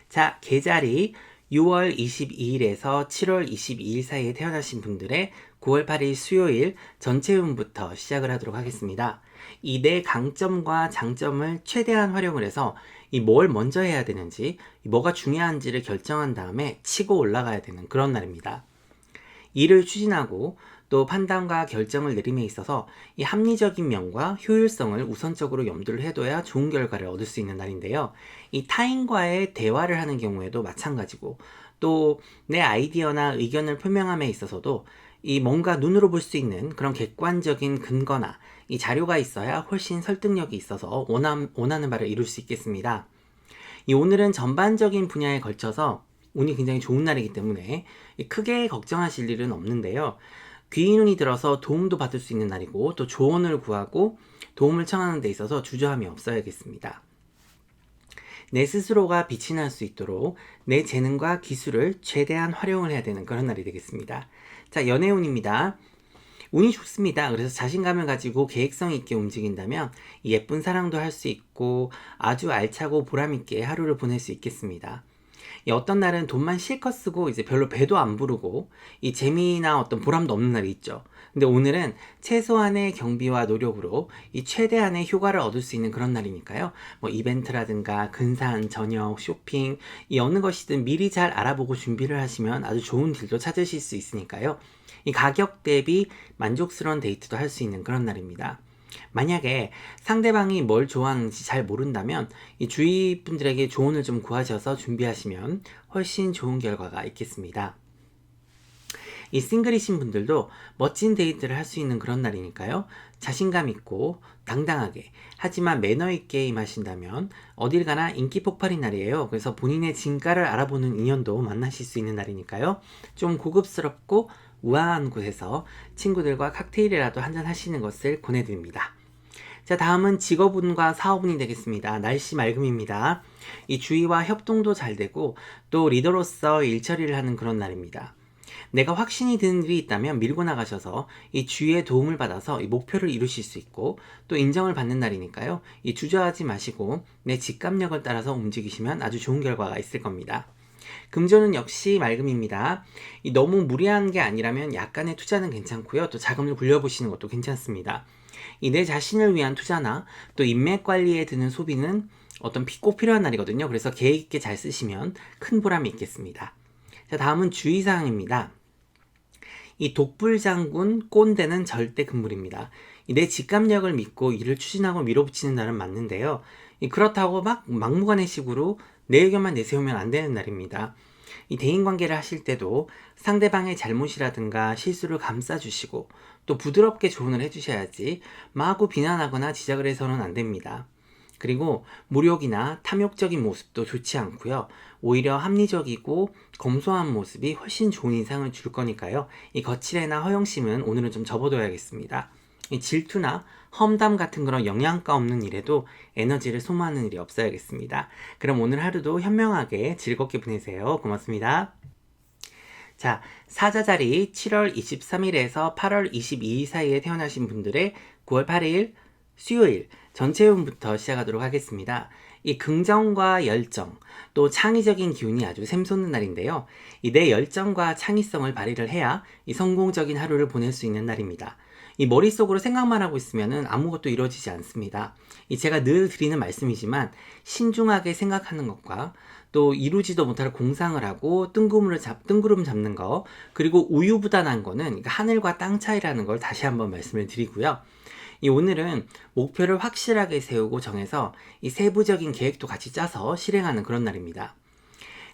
자, 계절이 6월 22일에서 7월 22일 사이에 태어나신 분들의 9월 8일 수요일 전체 운부터 시작을 하도록 하겠습니다. 이 내 강점과 장점을 최대한 활용을 해서 뭘 먼저 해야 되는지, 뭐가 중요한지를 결정한 다음에 치고 올라가야 되는 그런 날입니다. 일을 추진하고 또 판단과 결정을 내림에 있어서 이 합리적인 면과 효율성을 우선적으로 염두를 해둬야 좋은 결과를 얻을 수 있는 날인데요. 이 타인과의 대화를 하는 경우에도 마찬가지고 또 내 아이디어나 의견을 표명함에 있어서도 이 뭔가 눈으로 볼 수 있는 그런 객관적인 근거나 이 자료가 있어야 훨씬 설득력이 있어서 원하는 바를 이룰 수 있겠습니다. 오늘은 전반적인 분야에 걸쳐서 운이 굉장히 좋은 날이기 때문에 크게 걱정하실 일은 없는데요. 귀인운이 들어서 도움도 받을 수 있는 날이고 또 조언을 구하고 도움을 청하는 데 있어서 주저함이 없어야겠습니다. 내 스스로가 빛이 날 수 있도록 내 재능과 기술을 최대한 활용을 해야 되는 그런 날이 되겠습니다. 자, 연애운입니다. 운이 좋습니다. 그래서 자신감을 가지고 계획성 있게 움직인다면 예쁜 사랑도 할 수 있고 아주 알차고 보람있게 하루를 보낼 수 있겠습니다. 어떤 날은 돈만 실컷 쓰고 이제 별로 배도 안 부르고 이 재미나 어떤 보람도 없는 날이 있죠. 근데 오늘은 최소한의 경비와 노력으로 이 최대한의 효과를 얻을 수 있는 그런 날이니까요. 이벤트라든가 근사한 저녁, 쇼핑, 이 어느 것이든 미리 잘 알아보고 준비를 하시면 아주 좋은 딜도 찾으실 수 있으니까요. 이 가격 대비 만족스러운 데이트도 할 수 있는 그런 날입니다. 만약에 상대방이 뭘 좋아하는지 잘 모른다면 이 주위 분들에게 조언을 좀 구하셔서 준비하시면 훨씬 좋은 결과가 있겠습니다. 이 싱글이신 분들도 멋진 데이트를 할 수 있는 그런 날이니까요. 자신감 있고 당당하게 하지만 매너 있게 임하신다면 어딜 가나 인기 폭발인 날이에요. 그래서 본인의 진가를 알아보는 인연도 만나실 수 있는 날이니까요. 좀 고급스럽고 우아한 곳에서 친구들과 칵테일이라도 한잔 하시는 것을 권해드립니다. 자, 다음은 직업운과 사업운이 되겠습니다. 날씨 맑음입니다. 이 주위와 협동도 잘 되고 또 리더로서 일 처리를 하는 그런 날입니다. 내가 확신이 드는 일이 있다면 밀고 나가셔서 이 주위의 도움을 받아서 이 목표를 이루실 수 있고 또 인정을 받는 날이니까요. 이 주저하지 마시고 내 직감력을 따라서 움직이시면 아주 좋은 결과가 있을 겁니다. 금전은 역시 맑음입니다. 너무 무리한 게 아니라면 약간의 투자는 괜찮고요. 또 자금을 굴려보시는 것도 괜찮습니다. 내 자신을 위한 투자나 또 인맥 관리에 드는 소비는 꼭 필요한 날이거든요. 그래서 계획 있게 잘 쓰시면 큰 보람이 있겠습니다. 자, 다음은 주의사항입니다. 이 독불장군 꼰대는 절대 금물입니다. 내 직감력을 믿고 일을 추진하고 밀어붙이는 날은 맞는데요. 그렇다고 막무가내식으로 내 의견만 내세우면 안 되는 날입니다. 이 대인관계를 하실 때도 상대방의 잘못이라든가 실수를 감싸주시고 또 부드럽게 조언을 해주셔야지 마구 비난하거나 지적을 해서는 안 됩니다. 그리고 무력이나 탐욕적인 모습도 좋지 않고요. 오히려 합리적이고 검소한 모습이 훨씬 좋은 인상을 줄 거니까요. 이 거칠애나 허영심은 오늘은 좀 접어둬야겠습니다. 이 질투나 험담 같은 그런 영양가 없는 일에도 에너지를 소모하는 일이 없어야겠습니다. 그럼 오늘 하루도 현명하게 즐겁게 보내세요. 고맙습니다. 자, 사자자리 7월 23일에서 8월 22일 사이에 태어나신 분들의 9월 8일 수요일 전체 운부터 시작하도록 하겠습니다. 이 긍정과 열정, 또 창의적인 기운이 아주 샘솟는 날인데요. 이 내 열정과 창의성을 발휘를 해야 이 성공적인 하루를 보낼 수 있는 날입니다. 이 머릿속으로 생각만 하고 있으면 아무것도 이루어지지 않습니다. 이 제가 늘 드리는 말씀이지만 신중하게 생각하는 것과 또 이루지도 못할 공상을 하고 뜬구름 잡는 거, 그리고 우유부단한 거는 하늘과 땅 차이라는 걸 다시 한번 말씀을 드리고요. 이 오늘은 목표를 확실하게 세우고 정해서 이 세부적인 계획도 같이 짜서 실행하는 그런 날입니다.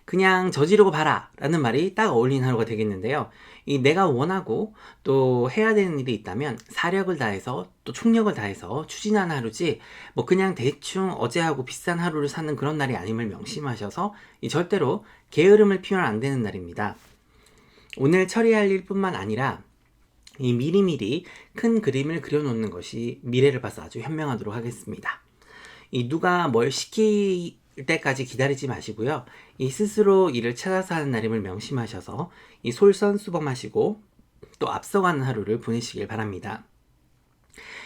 그냥 저지르고 봐라 라는 말이 딱 어울리는 하루가 되겠는데요. 이 내가 원하고 또 해야 되는 일이 있다면 사력을 다해서 또 총력을 다해서 추진하는 하루지 뭐 그냥 대충 어제하고 비슷한 하루를 사는 그런 날이 아님을 명심하셔서 이 절대로 게으름을 피우면 안 되는 날입니다. 오늘 처리할 일뿐만 아니라 이 미리미리 큰 그림을 그려놓는 것이 미래를 봐서 아주 현명하도록 하겠습니다. 이 누가 뭘 시킬 때까지 기다리지 마시고요. 이 스스로 일을 찾아서 하는 날임을 명심하셔서 이 솔선수범하시고 또 앞서가는 하루를 보내시길 바랍니다.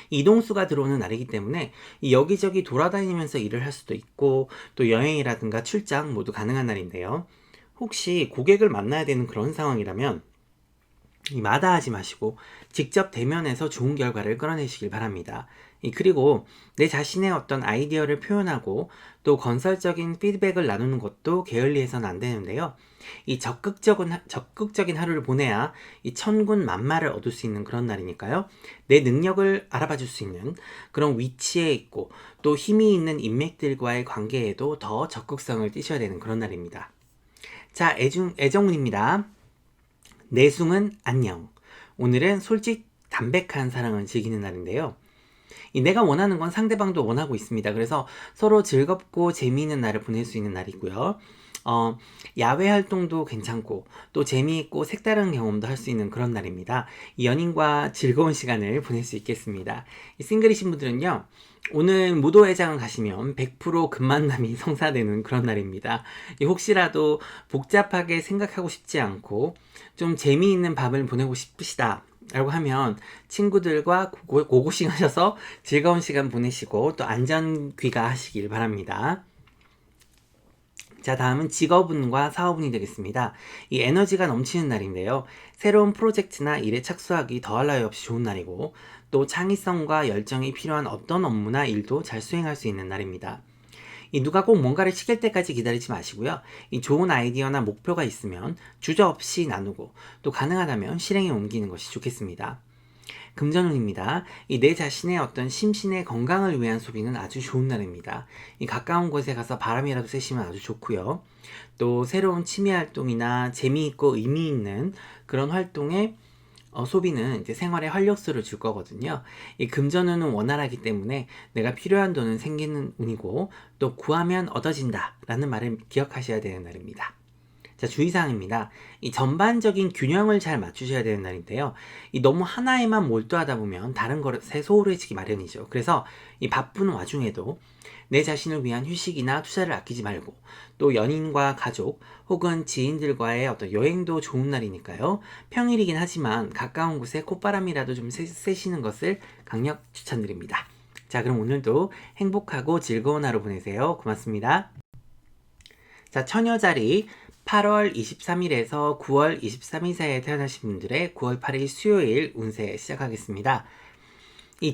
이동수가 들어오는 날이기 때문에 이 여기저기 돌아다니면서 일을 할 수도 있고 또 여행이라든가 출장 모두 가능한 날인데요. 혹시 고객을 만나야 되는 그런 상황이라면 마다하지 마시고 직접 대면해서 좋은 결과를 끌어내시길 바랍니다. 그리고 내 자신의 어떤 아이디어를 표현하고 또 건설적인 피드백을 나누는 것도 게을리해서는 안 되는데요. 이 적극적인 하루를 보내야 이 천군 만마를 얻을 수 있는 그런 날이니까요. 내 능력을 알아봐 줄 수 있는 그런 위치에 있고 또 힘이 있는 인맥들과의 관계에도 더 적극성을 띠셔야 되는 그런 날입니다. 자, 애정운입니다. 내숭은 안녕. 오늘은 솔직 담백한 사랑을 즐기는 날인데요. 내가 원하는 건 상대방도 원하고 있습니다. 그래서 서로 즐겁고 재미있는 날을 보낼 수 있는 날이고요. 야외 활동도 괜찮고 또 재미있고 색다른 경험도 할 수 있는 그런 날입니다. 이 연인과 즐거운 시간을 보낼 수 있겠습니다. 싱글이신 분들은요, 오늘 무도회장을 가시면 100% 금만남이 성사되는 그런 날입니다. 혹시라도 복잡하게 생각하고 싶지 않고 좀 재미있는 밤을 보내고 싶으시다 라고 하면 친구들과 고고싱 하셔서 즐거운 시간 보내시고 또 안전 귀가하시길 바랍니다. 자, 다음은 직업운과 사업운이 되겠습니다. 이 에너지가 넘치는 날인데요. 새로운 프로젝트나 일에 착수하기 더할 나위 없이 좋은 날이고 또 창의성과 열정이 필요한 어떤 업무나 일도 잘 수행할 수 있는 날입니다. 누가 꼭 뭔가를 시킬 때까지 기다리지 마시고요. 좋은 아이디어나 목표가 있으면 주저없이 나누고 또 가능하다면 실행에 옮기는 것이 좋겠습니다. 금전운입니다. 내 자신의 어떤 심신의 건강을 위한 소비는 아주 좋은 날입니다. 가까운 곳에 가서 바람이라도 쐬시면 아주 좋고요. 또 새로운 취미 활동이나 재미있고 의미 있는 그런 활동에 소비는 이제 생활에 활력소를 줄 거거든요. 금전운은 원활하기 때문에 내가 필요한 돈은 생기는 운이고 또 구하면 얻어진다 라는 말을 기억하셔야 되는 날입니다. 자, 주의사항입니다. 전반적인 균형을 잘 맞추셔야 되는 날인데요. 너무 하나에만 몰두하다 보면 다른 것에 소홀해지기 마련이죠. 그래서 바쁜 와중에도 내 자신을 위한 휴식이나 투자를 아끼지 말고 또 연인과 가족 혹은 지인들과의 어떤 여행도 좋은 날이니까요. 평일이긴 하지만 가까운 곳에 콧바람이라도 좀 쐬시는 것을 강력 추천드립니다. 자, 그럼 오늘도 행복하고 즐거운 하루 보내세요. 고맙습니다. 자, 처녀자리 8월 23일에서 9월 23일 사이에 태어나신 분들의 9월 8일 수요일 운세 시작하겠습니다.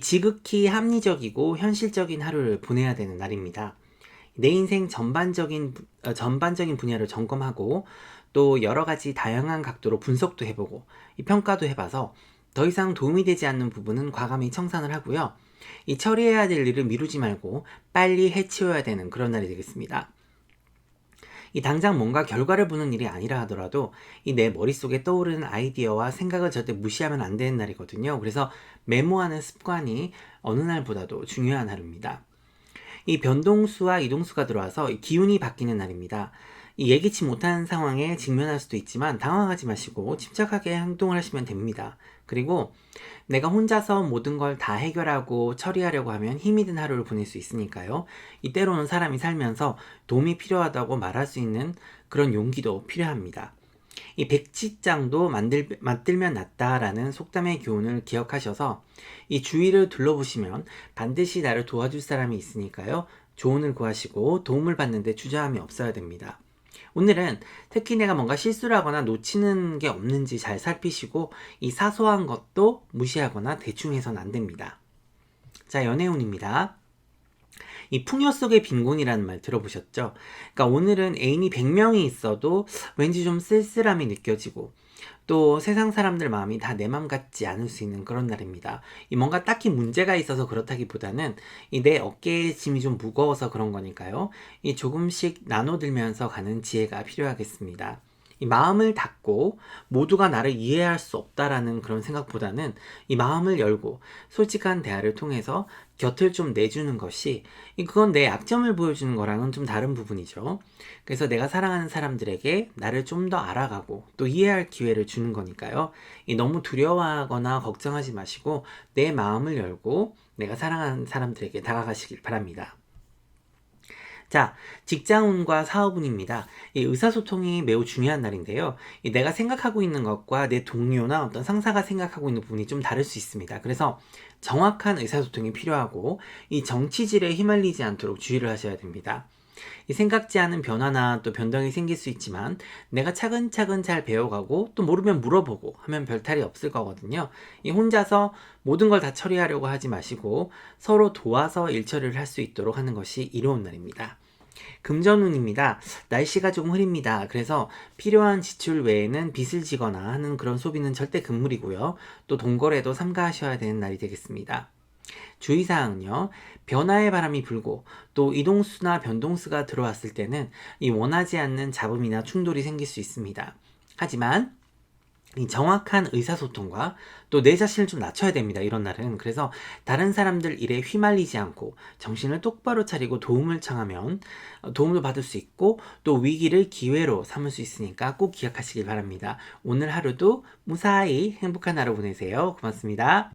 지극히 합리적이고 현실적인 하루를 보내야 되는 날입니다. 내 인생 전반적인 분야를 점검하고 또 여러 가지 다양한 각도로 분석도 해보고 평가도 해봐서 더 이상 도움이 되지 않는 부분은 과감히 청산을 하고요. 처리해야 될 일을 미루지 말고 빨리 해치워야 되는 그런 날이 되겠습니다. 이 당장 뭔가 결과를 보는 일이 아니라 하더라도 이 내 머릿속에 떠오르는 아이디어와 생각을 절대 무시하면 안 되는 날이거든요. 그래서 메모하는 습관이 어느 날보다도 중요한 하루입니다. 이 변동수와 이동수가 들어와서 이 기운이 바뀌는 날입니다. 이 예기치 못한 상황에 직면할 수도 있지만 당황하지 마시고 침착하게 행동을 하시면 됩니다. 그리고 내가 혼자서 모든 걸 다 해결하고 처리하려고 하면 힘이 든 하루를 보낼 수 있으니까요. 이때로는 사람이 살면서 도움이 필요하다고 말할 수 있는 그런 용기도 필요합니다. 이 백지장도 만들면 낫다라는 속담의 교훈을 기억하셔서 이 주위를 둘러보시면 반드시 나를 도와줄 사람이 있으니까요. 조언을 구하시고 도움을 받는데 주저함이 없어야 됩니다. 오늘은 특히 내가 뭔가 실수를 하거나 놓치는 게 없는지 잘 살피시고 이 사소한 것도 무시하거나 대충 해서는 안 됩니다. 자, 연애운입니다. 이 풍요 속의 빈곤이라는 말 들어보셨죠? 그러니까 오늘은 애인이 100명이 있어도 왠지 좀 쓸쓸함이 느껴지고 또 세상 사람들 마음이 다 내 맘 같지 않을 수 있는 그런 날입니다. 이 뭔가 딱히 문제가 있어서 그렇다기보다는 이 내 어깨의 짐이 좀 무거워서 그런 거니까요. 이 조금씩 나눠들면서 가는 지혜가 필요하겠습니다. 이 마음을 닫고 모두가 나를 이해할 수 없다라는 그런 생각보다는 이 마음을 열고 솔직한 대화를 통해서 곁을 좀 내주는 것이 그건 내 약점을 보여주는 거랑은 좀 다른 부분이죠. 그래서 내가 사랑하는 사람들에게 나를 좀 더 알아가고 또 이해할 기회를 주는 거니까요. 너무 두려워하거나 걱정하지 마시고 내 마음을 열고 내가 사랑하는 사람들에게 다가가시길 바랍니다. 자, 직장운과 사업운입니다. 이 의사소통이 매우 중요한 날인데요. 내가 생각하고 있는 것과 내 동료나 어떤 상사가 생각하고 있는 부분이 좀 다를 수 있습니다. 그래서 정확한 의사소통이 필요하고 이 정치질에 휘말리지 않도록 주의를 하셔야 됩니다. 이 생각지 않은 변화나 또 변동이 생길 수 있지만 내가 차근차근 잘 배워가고 또 모르면 물어보고 하면 별 탈이 없을 거거든요. 이 혼자서 모든 걸 다 처리하려고 하지 마시고 서로 도와서 일 처리를 할 수 있도록 하는 것이 이로운 날입니다. 금전운입니다. 날씨가 조금 흐립니다. 그래서 필요한 지출 외에는 빚을 지거나 하는 그런 소비는 절대 금물이고요. 또 동거래도 삼가하셔야 되는 날이 되겠습니다. 주의사항은요, 변화의 바람이 불고 또 이동수나 변동수가 들어왔을 때는 이 원하지 않는 잡음이나 충돌이 생길 수 있습니다. 하지만 이 정확한 의사소통과 또 내 자신을 좀 낮춰야 됩니다. 이런 날은. 그래서 다른 사람들 일에 휘말리지 않고 정신을 똑바로 차리고 도움을 청하면 도움도 받을 수 있고 또 위기를 기회로 삼을 수 있으니까 꼭 기억하시길 바랍니다. 오늘 하루도 무사히 행복한 하루 보내세요. 고맙습니다.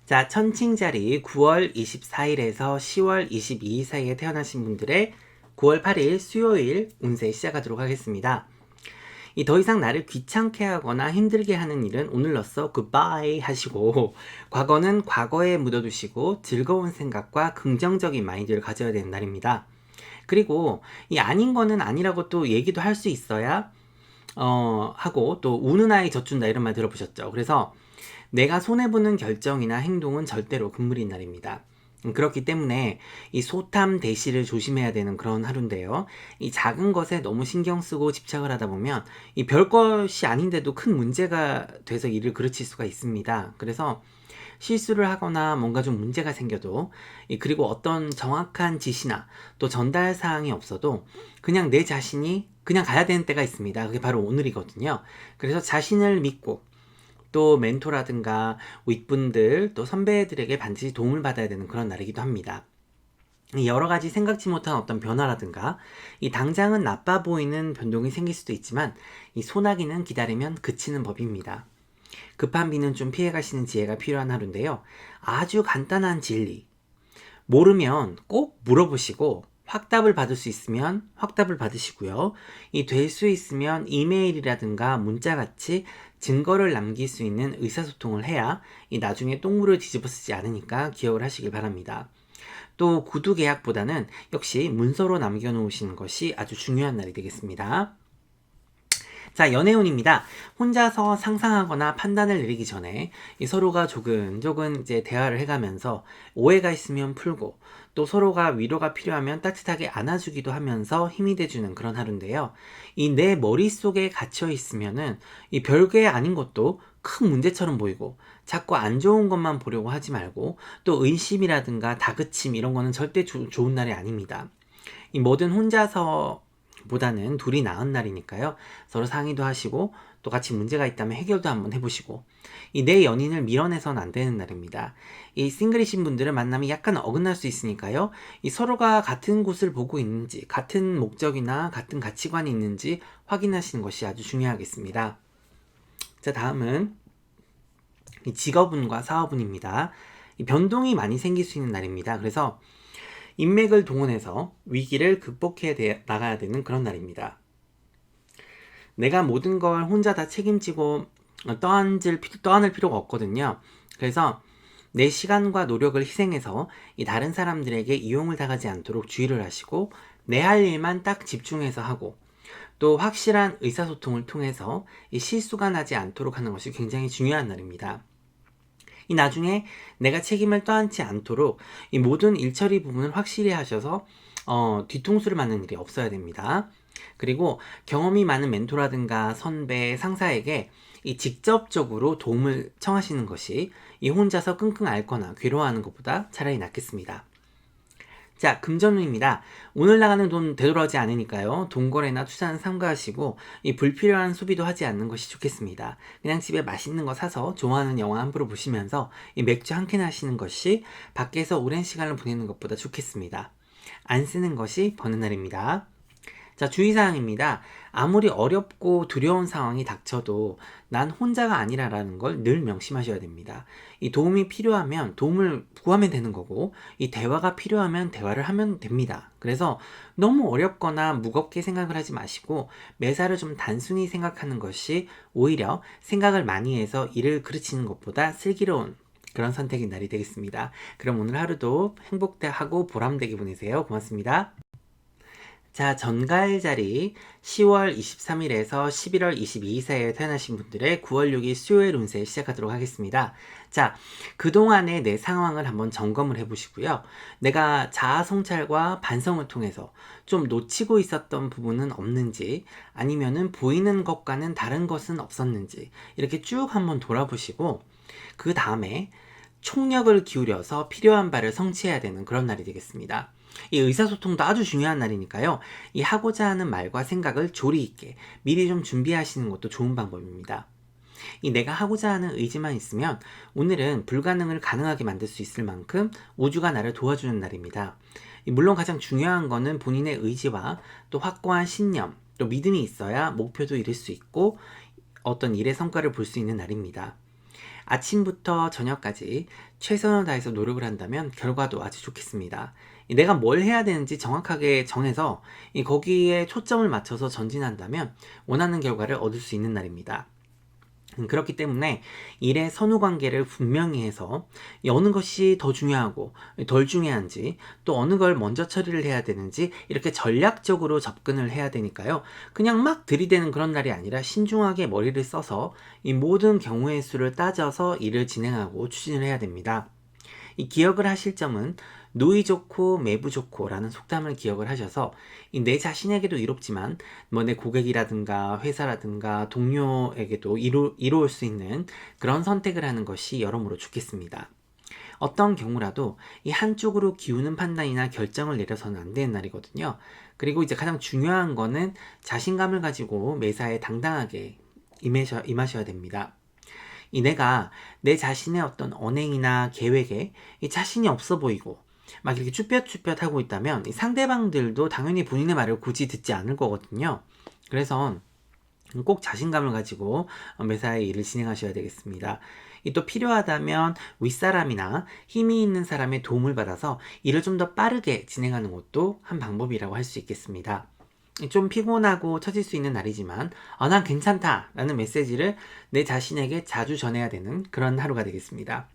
자, 천칭자리 9월 24일에서 10월 22일 사이에 태어나신 분들의 9월 8일 수요일 운세 시작하도록 하겠습니다. 더 이상 나를 귀찮게 하거나 힘들게 하는 일은 오늘로써 굿바이 하시고 과거는 과거에 묻어두시고 즐거운 생각과 긍정적인 마인드를 가져야 되는 날입니다. 그리고 이 아닌 거는 아니라고 또 얘기도 할 수 있어야 하고 또 우는 아이 젖준다 이런 말 들어보셨죠? 그래서 내가 손해보는 결정이나 행동은 절대로 금물인 날입니다. 그렇기 때문에 이 소탐 대시를 조심해야 되는 그런 하루인데요. 이 작은 것에 너무 신경 쓰고 집착을 하다 보면 이 별것이 아닌데도 큰 문제가 돼서 일을 그르칠 수가 있습니다. 그래서 실수를 하거나 뭔가 좀 문제가 생겨도 그리고 어떤 정확한 지시나 또 전달 사항이 없어도 그냥 내 자신이 그냥 가야 되는 때가 있습니다. 그게 바로 오늘이거든요. 그래서 자신을 믿고 또 멘토라든가 윗분들 또 선배들에게 반드시 도움을 받아야 되는 그런 날이기도 합니다. 여러 가지 생각지 못한 어떤 변화라든가 이 당장은 나빠 보이는 변동이 생길 수도 있지만 이 소나기는 기다리면 그치는 법입니다. 급한 비는 좀 피해가시는 지혜가 필요한 하루인데요. 아주 간단한 진리. 모르면 꼭 물어보시고 확답을 받을 수 있으면 확답을 받으시고요. 될 수 있으면 이메일이라든가 문자같이 증거를 남길 수 있는 의사소통을 해야 나중에 똥물을 뒤집어 쓰지 않으니까 기억을 하시길 바랍니다. 또 구두 계약보다는 역시 문서로 남겨놓으시는 것이 아주 중요한 날이 되겠습니다. 자, 연애운입니다. 혼자서 상상하거나 판단을 내리기 전에 서로가 조근조근 이제 대화를 해가면서 오해가 있으면 풀고 또 서로가 위로가 필요하면 따뜻하게 안아주기도 하면서 힘이 돼주는 그런 하루인데요. 내 머릿속에 갇혀 있으면은 별게 아닌 것도 큰 문제처럼 보이고 자꾸 안 좋은 것만 보려고 하지 말고 또 의심이라든가 다그침 이런 거는 절대 좋은 날이 아닙니다. 뭐든 혼자서 보다는 둘이 나은 날이니까요. 서로 상의도 하시고 또 같이 문제가 있다면 해결도 한번 해보시고 이 내 연인을 밀어내서는 안 되는 날입니다. 이 싱글이신 분들은 만남이 약간 어긋날 수 있으니까요. 이 서로가 같은 곳을 보고 있는지 같은 목적이나 같은 가치관이 있는지 확인하시는 것이 아주 중요하겠습니다. 자, 다음은 이 직업운과 사업운입니다. 이 변동이 많이 생길 수 있는 날입니다. 그래서 인맥을 동원해서 위기를 극복해 나가야 되는 그런 날입니다. 내가 모든 걸 혼자 다 책임지고 떠안을 필요가 없거든요. 그래서 내 시간과 노력을 희생해서 이 다른 사람들에게 이용을 당하지 않도록 주의를 하시고 내 할 일만 딱 집중해서 하고 또 확실한 의사소통을 통해서 이 실수가 나지 않도록 하는 것이 굉장히 중요한 날입니다. 이 나중에 내가 책임을 떠안지 않도록 이 모든 일처리 부분을 확실히 하셔서 뒤통수를 맞는 일이 없어야 됩니다. 그리고 경험이 많은 멘토라든가 선배, 상사에게 이 직접적으로 도움을 청하시는 것이 이 혼자서 끙끙 앓거나 괴로워하는 것보다 차라리 낫겠습니다. 자, 금전운입니다. 오늘 나가는 돈 되돌아오지 않으니까요. 돈거래나 투자는 삼가하시고 이 불필요한 소비도 하지 않는 것이 좋겠습니다. 그냥 집에 맛있는 거 사서 좋아하는 영화 함부로 보시면서 이 맥주 한 캔 하시는 것이 밖에서 오랜 시간을 보내는 것보다 좋겠습니다. 안 쓰는 것이 버는 날입니다. 자, 주의사항입니다. 아무리 어렵고 두려운 상황이 닥쳐도 난 혼자가 아니라라는 걸 늘 명심하셔야 됩니다. 이 도움이 필요하면 도움을 구하면 되는 거고 이 대화가 필요하면 대화를 하면 됩니다. 그래서 너무 어렵거나 무겁게 생각을 하지 마시고 매사를 좀 단순히 생각하는 것이 오히려 생각을 많이 해서 일을 그르치는 것보다 슬기로운 그런 선택의 날이 되겠습니다. 그럼 오늘 하루도 행복하고 보람되게 보내세요. 고맙습니다. 자, 전가을 자리 10월 23일에서 11월 22일 사이에 태어나신 분들의 9월 6일 수요일 운세 시작하도록 하겠습니다. 자, 그동안의 내 상황을 한번 점검을 해보시고요. 내가 자아 성찰과 반성을 통해서 좀 놓치고 있었던 부분은 없는지 아니면은 보이는 것과는 다른 것은 없었는지 이렇게 쭉 한번 돌아보시고 그 다음에 총력을 기울여서 필요한 바를 성취해야 되는 그런 날이 되겠습니다. 이 의사소통도 아주 중요한 날이니까요. 이 하고자 하는 말과 생각을 조리 있게 미리 좀 준비하시는 것도 좋은 방법입니다. 이 내가 하고자 하는 의지만 있으면 오늘은 불가능을 가능하게 만들 수 있을 만큼 우주가 나를 도와주는 날입니다. 물론 가장 중요한 거는 본인의 의지와 또 확고한 신념, 또 믿음이 있어야 목표도 이룰 수 있고 어떤 일의 성과를 볼 수 있는 날입니다. 아침부터 저녁까지 최선을 다해서 노력을 한다면 결과도 아주 좋겠습니다. 내가 뭘 해야 되는지 정확하게 정해서 거기에 초점을 맞춰서 전진한다면 원하는 결과를 얻을 수 있는 날입니다. 그렇기 때문에 일의 선후관계를 분명히 해서 어느 것이 더 중요하고 덜 중요한지 또 어느 걸 먼저 처리를 해야 되는지 이렇게 전략적으로 접근을 해야 되니까요. 그냥 막 들이대는 그런 날이 아니라 신중하게 머리를 써서 이 모든 경우의 수를 따져서 일을 진행하고 추진을 해야 됩니다. 이 기억을 하실 점은 노이 좋고 매부 좋고 라는 속담을 기억을 하셔서 내 자신에게도 이롭지만 내 고객이라든가 회사라든가 동료에게도 이로울 수 있는 그런 선택을 하는 것이 여러모로 좋겠습니다. 어떤 경우라도 이 한쪽으로 기우는 판단이나 결정을 내려서는 안 되는 날이거든요. 그리고 이제 가장 중요한 거는 자신감을 가지고 매사에 당당하게 임하셔야 됩니다. 내가 내 자신의 어떤 언행이나 계획에 자신이 없어 보이고 막 이렇게 쭈뼛쭈뼛 하고 있다면 상대방들도 당연히 본인의 말을 굳이 듣지 않을 거거든요. 그래서 꼭 자신감을 가지고 매사에 일을 진행하셔야 되겠습니다. 또 필요하다면 윗사람이나 힘이 있는 사람의 도움을 받아서 일을 좀 더 빠르게 진행하는 것도 한 방법이라고 할 수 있겠습니다. 좀 피곤하고 처질 수 있는 날이지만 난 괜찮다 라는 메시지를 내 자신에게 자주 전해야 되는 그런 하루가 되겠습니다.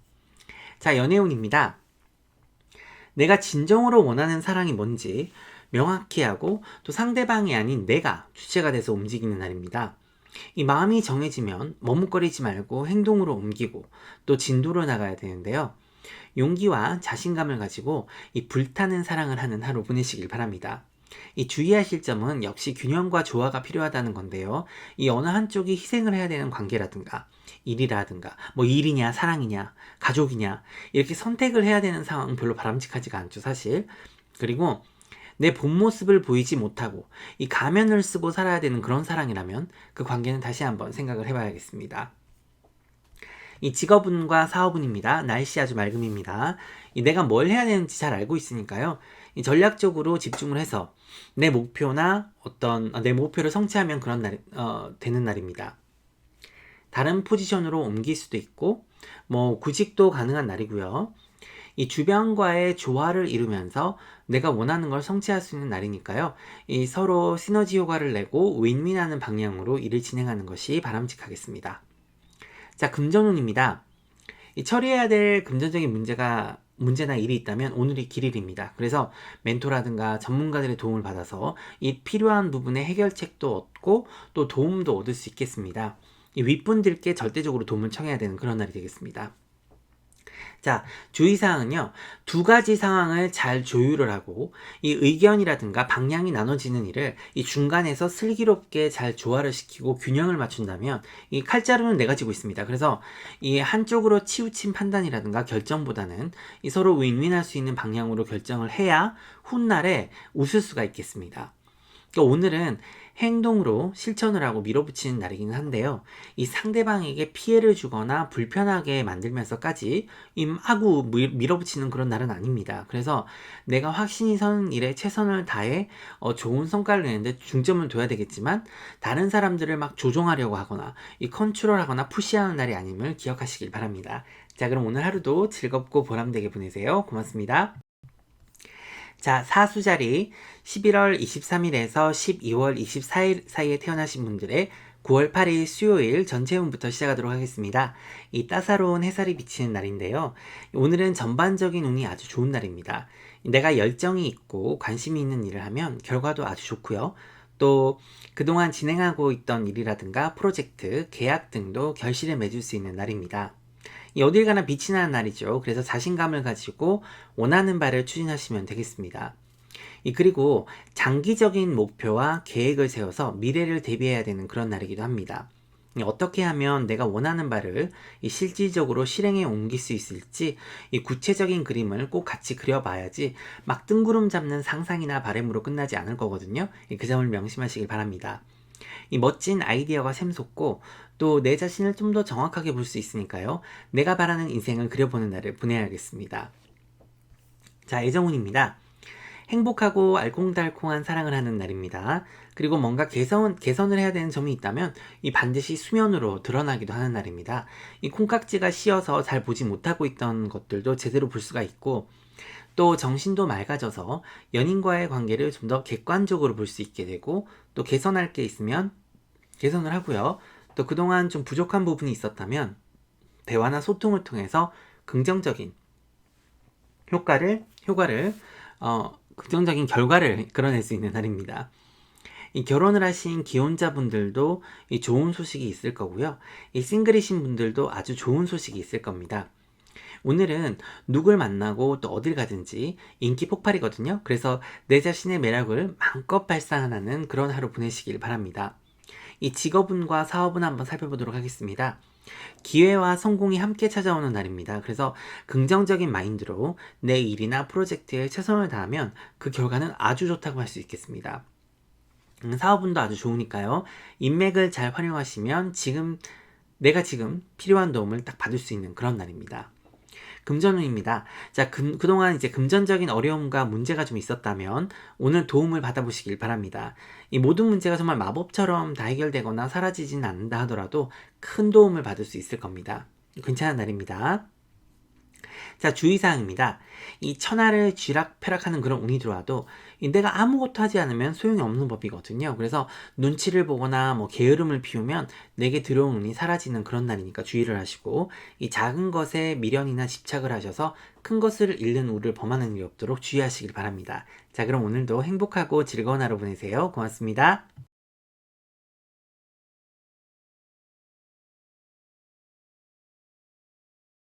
자, 연애운입니다. 내가 진정으로 원하는 사랑이 뭔지 명확히 하고 또 상대방이 아닌 내가 주체가 돼서 움직이는 날입니다. 이 마음이 정해지면 머뭇거리지 말고 행동으로 옮기고 또 진도로 나가야 되는데요. 용기와 자신감을 가지고 이 불타는 사랑을 하는 하루 보내시길 바랍니다. 이 주의하실 점은 역시 균형과 조화가 필요하다는 건데요. 이 어느 한쪽이 희생을 해야 되는 관계라든가 일이라든가 일이냐 사랑이냐 가족이냐 이렇게 선택을 해야 되는 상황은 별로 바람직하지가 않죠, 사실. 그리고 내 본 모습을 보이지 못하고 이 가면을 쓰고 살아야 되는 그런 사랑이라면 그 관계는 다시 한번 생각을 해봐야겠습니다. 이 직업운과 사업운입니다. 날씨 아주 맑음입니다. 내가 뭘 해야 되는지 잘 알고 있으니까요. 이 전략적으로 집중을 해서 내 목표나 내 목표를 성취하면 그런 되는 날입니다. 다른 포지션으로 옮길 수도 있고 구직도 가능한 날이고요. 이 주변과의 조화를 이루면서 내가 원하는 걸 성취할 수 있는 날이니까요. 이 서로 시너지 효과를 내고 윈윈하는 방향으로 일을 진행하는 것이 바람직하겠습니다. 자, 금전운입니다. 이 처리해야 될 금전적인 문제나 일이 있다면 오늘이 길일입니다. 그래서 멘토라든가 전문가들의 도움을 받아서 이 필요한 부분의 해결책도 얻고 또 도움도 얻을 수 있겠습니다. 이 윗분들께 절대적으로 도움을 청해야 되는 그런 날이 되겠습니다. 자, 주의사항은요, 두 가지 상황을 잘 조율을 하고, 이 의견이라든가 방향이 나눠지는 일을 이 중간에서 슬기롭게 잘 조화를 시키고 균형을 맞춘다면, 이 칼자루는 내가 쥐고 있습니다. 그래서 이 한쪽으로 치우친 판단이라든가 결정보다는 이 서로 윈윈할 수 있는 방향으로 결정을 해야 훗날에 웃을 수가 있겠습니다. 그러니까 오늘은 행동으로 실천을 하고 밀어붙이는 날이긴 한데요. 이 상대방에게 피해를 주거나 불편하게 만들면서까지 임하고 밀어붙이는 그런 날은 아닙니다. 그래서 내가 확신이 서는 일에 최선을 다해 좋은 성과를 내는데 중점을 둬야 되겠지만 다른 사람들을 막 조종하려고 하거나 이 컨트롤하거나 푸시하는 날이 아님을 기억하시길 바랍니다. 자, 그럼 오늘 하루도 즐겁고 보람되게 보내세요. 고맙습니다. 자, 사수자리 11월 23일에서 12월 24일 사이에 태어나신 분들의 9월 8일 수요일 전체운부터 시작하도록 하겠습니다. 이 따사로운 햇살이 비치는 날인데요. 오늘은 전반적인 운이 아주 좋은 날입니다. 내가 열정이 있고 관심이 있는 일을 하면 결과도 아주 좋고요. 또 그동안 진행하고 있던 일이라든가 프로젝트, 계약 등도 결실을 맺을 수 있는 날입니다. 어딜 가나 빛이 나는 날이죠. 그래서 자신감을 가지고 원하는 바를 추진하시면 되겠습니다. 그리고 장기적인 목표와 계획을 세워서 미래를 대비해야 되는 그런 날이기도 합니다. 어떻게 하면 내가 원하는 바를 실질적으로 실행에 옮길 수 있을지 이 구체적인 그림을 꼭 같이 그려봐야지 막 뜬구름 잡는 상상이나 바램으로 끝나지 않을 거거든요. 그 점을 명심하시길 바랍니다. 이 멋진 아이디어가 샘솟고 또 내 자신을 좀 더 정확하게 볼 수 있으니까요. 내가 바라는 인생을 그려보는 날을 보내야겠습니다. 자, 애정운입니다. 행복하고 알콩달콩한 사랑을 하는 날입니다. 그리고 뭔가 개선을 해야 되는 점이 있다면 이 반드시 수면으로 드러나기도 하는 날입니다. 이 콩깍지가 씌어서 잘 보지 못하고 있던 것들도 제대로 볼 수가 있고 또 정신도 맑아져서 연인과의 관계를 좀 더 객관적으로 볼 수 있게 되고 또 개선할 게 있으면 개선을 하고요. 또 그동안 좀 부족한 부분이 있었다면 대화나 소통을 통해서 긍정적인 긍정적인 결과를 끌어낼 수 있는 날입니다. 이 결혼을 하신 기혼자분들도 이 좋은 소식이 있을 거고요. 이 싱글이신 분들도 아주 좋은 소식이 있을 겁니다. 오늘은 누굴 만나고 또 어딜 가든지 인기 폭발이거든요. 그래서 내 자신의 매력을 마음껏 발산하는 그런 하루 보내시길 바랍니다. 이 직업운과 사업운 한번 살펴보도록 하겠습니다. 기회와 성공이 함께 찾아오는 날입니다. 그래서 긍정적인 마인드로 내 일이나 프로젝트에 최선을 다하면 그 결과는 아주 좋다고 할 수 있겠습니다. 사업운도 아주 좋으니까요. 인맥을 잘 활용하시면 내가 지금 필요한 도움을 딱 받을 수 있는 그런 날입니다. 금전운입니다. 자, 그동안 이제 금전적인 어려움과 문제가 좀 있었다면 오늘 도움을 받아보시길 바랍니다. 이 모든 문제가 정말 마법처럼 다 해결되거나 사라지진 않는다 하더라도 큰 도움을 받을 수 있을 겁니다. 괜찮은 날입니다. 자, 주의사항입니다. 이 천하를 쥐락펴락하는 그런 운이 들어와도 내가 아무것도 하지 않으면 소용이 없는 법이거든요. 그래서 눈치를 보거나 게으름을 피우면 내게 들어온 운이 사라지는 그런 날이니까 주의를 하시고 이 작은 것에 미련이나 집착을 하셔서 큰 것을 잃는 우를 범하는 일이 없도록 주의하시길 바랍니다. 자, 그럼 오늘도 행복하고 즐거운 하루 보내세요. 고맙습니다.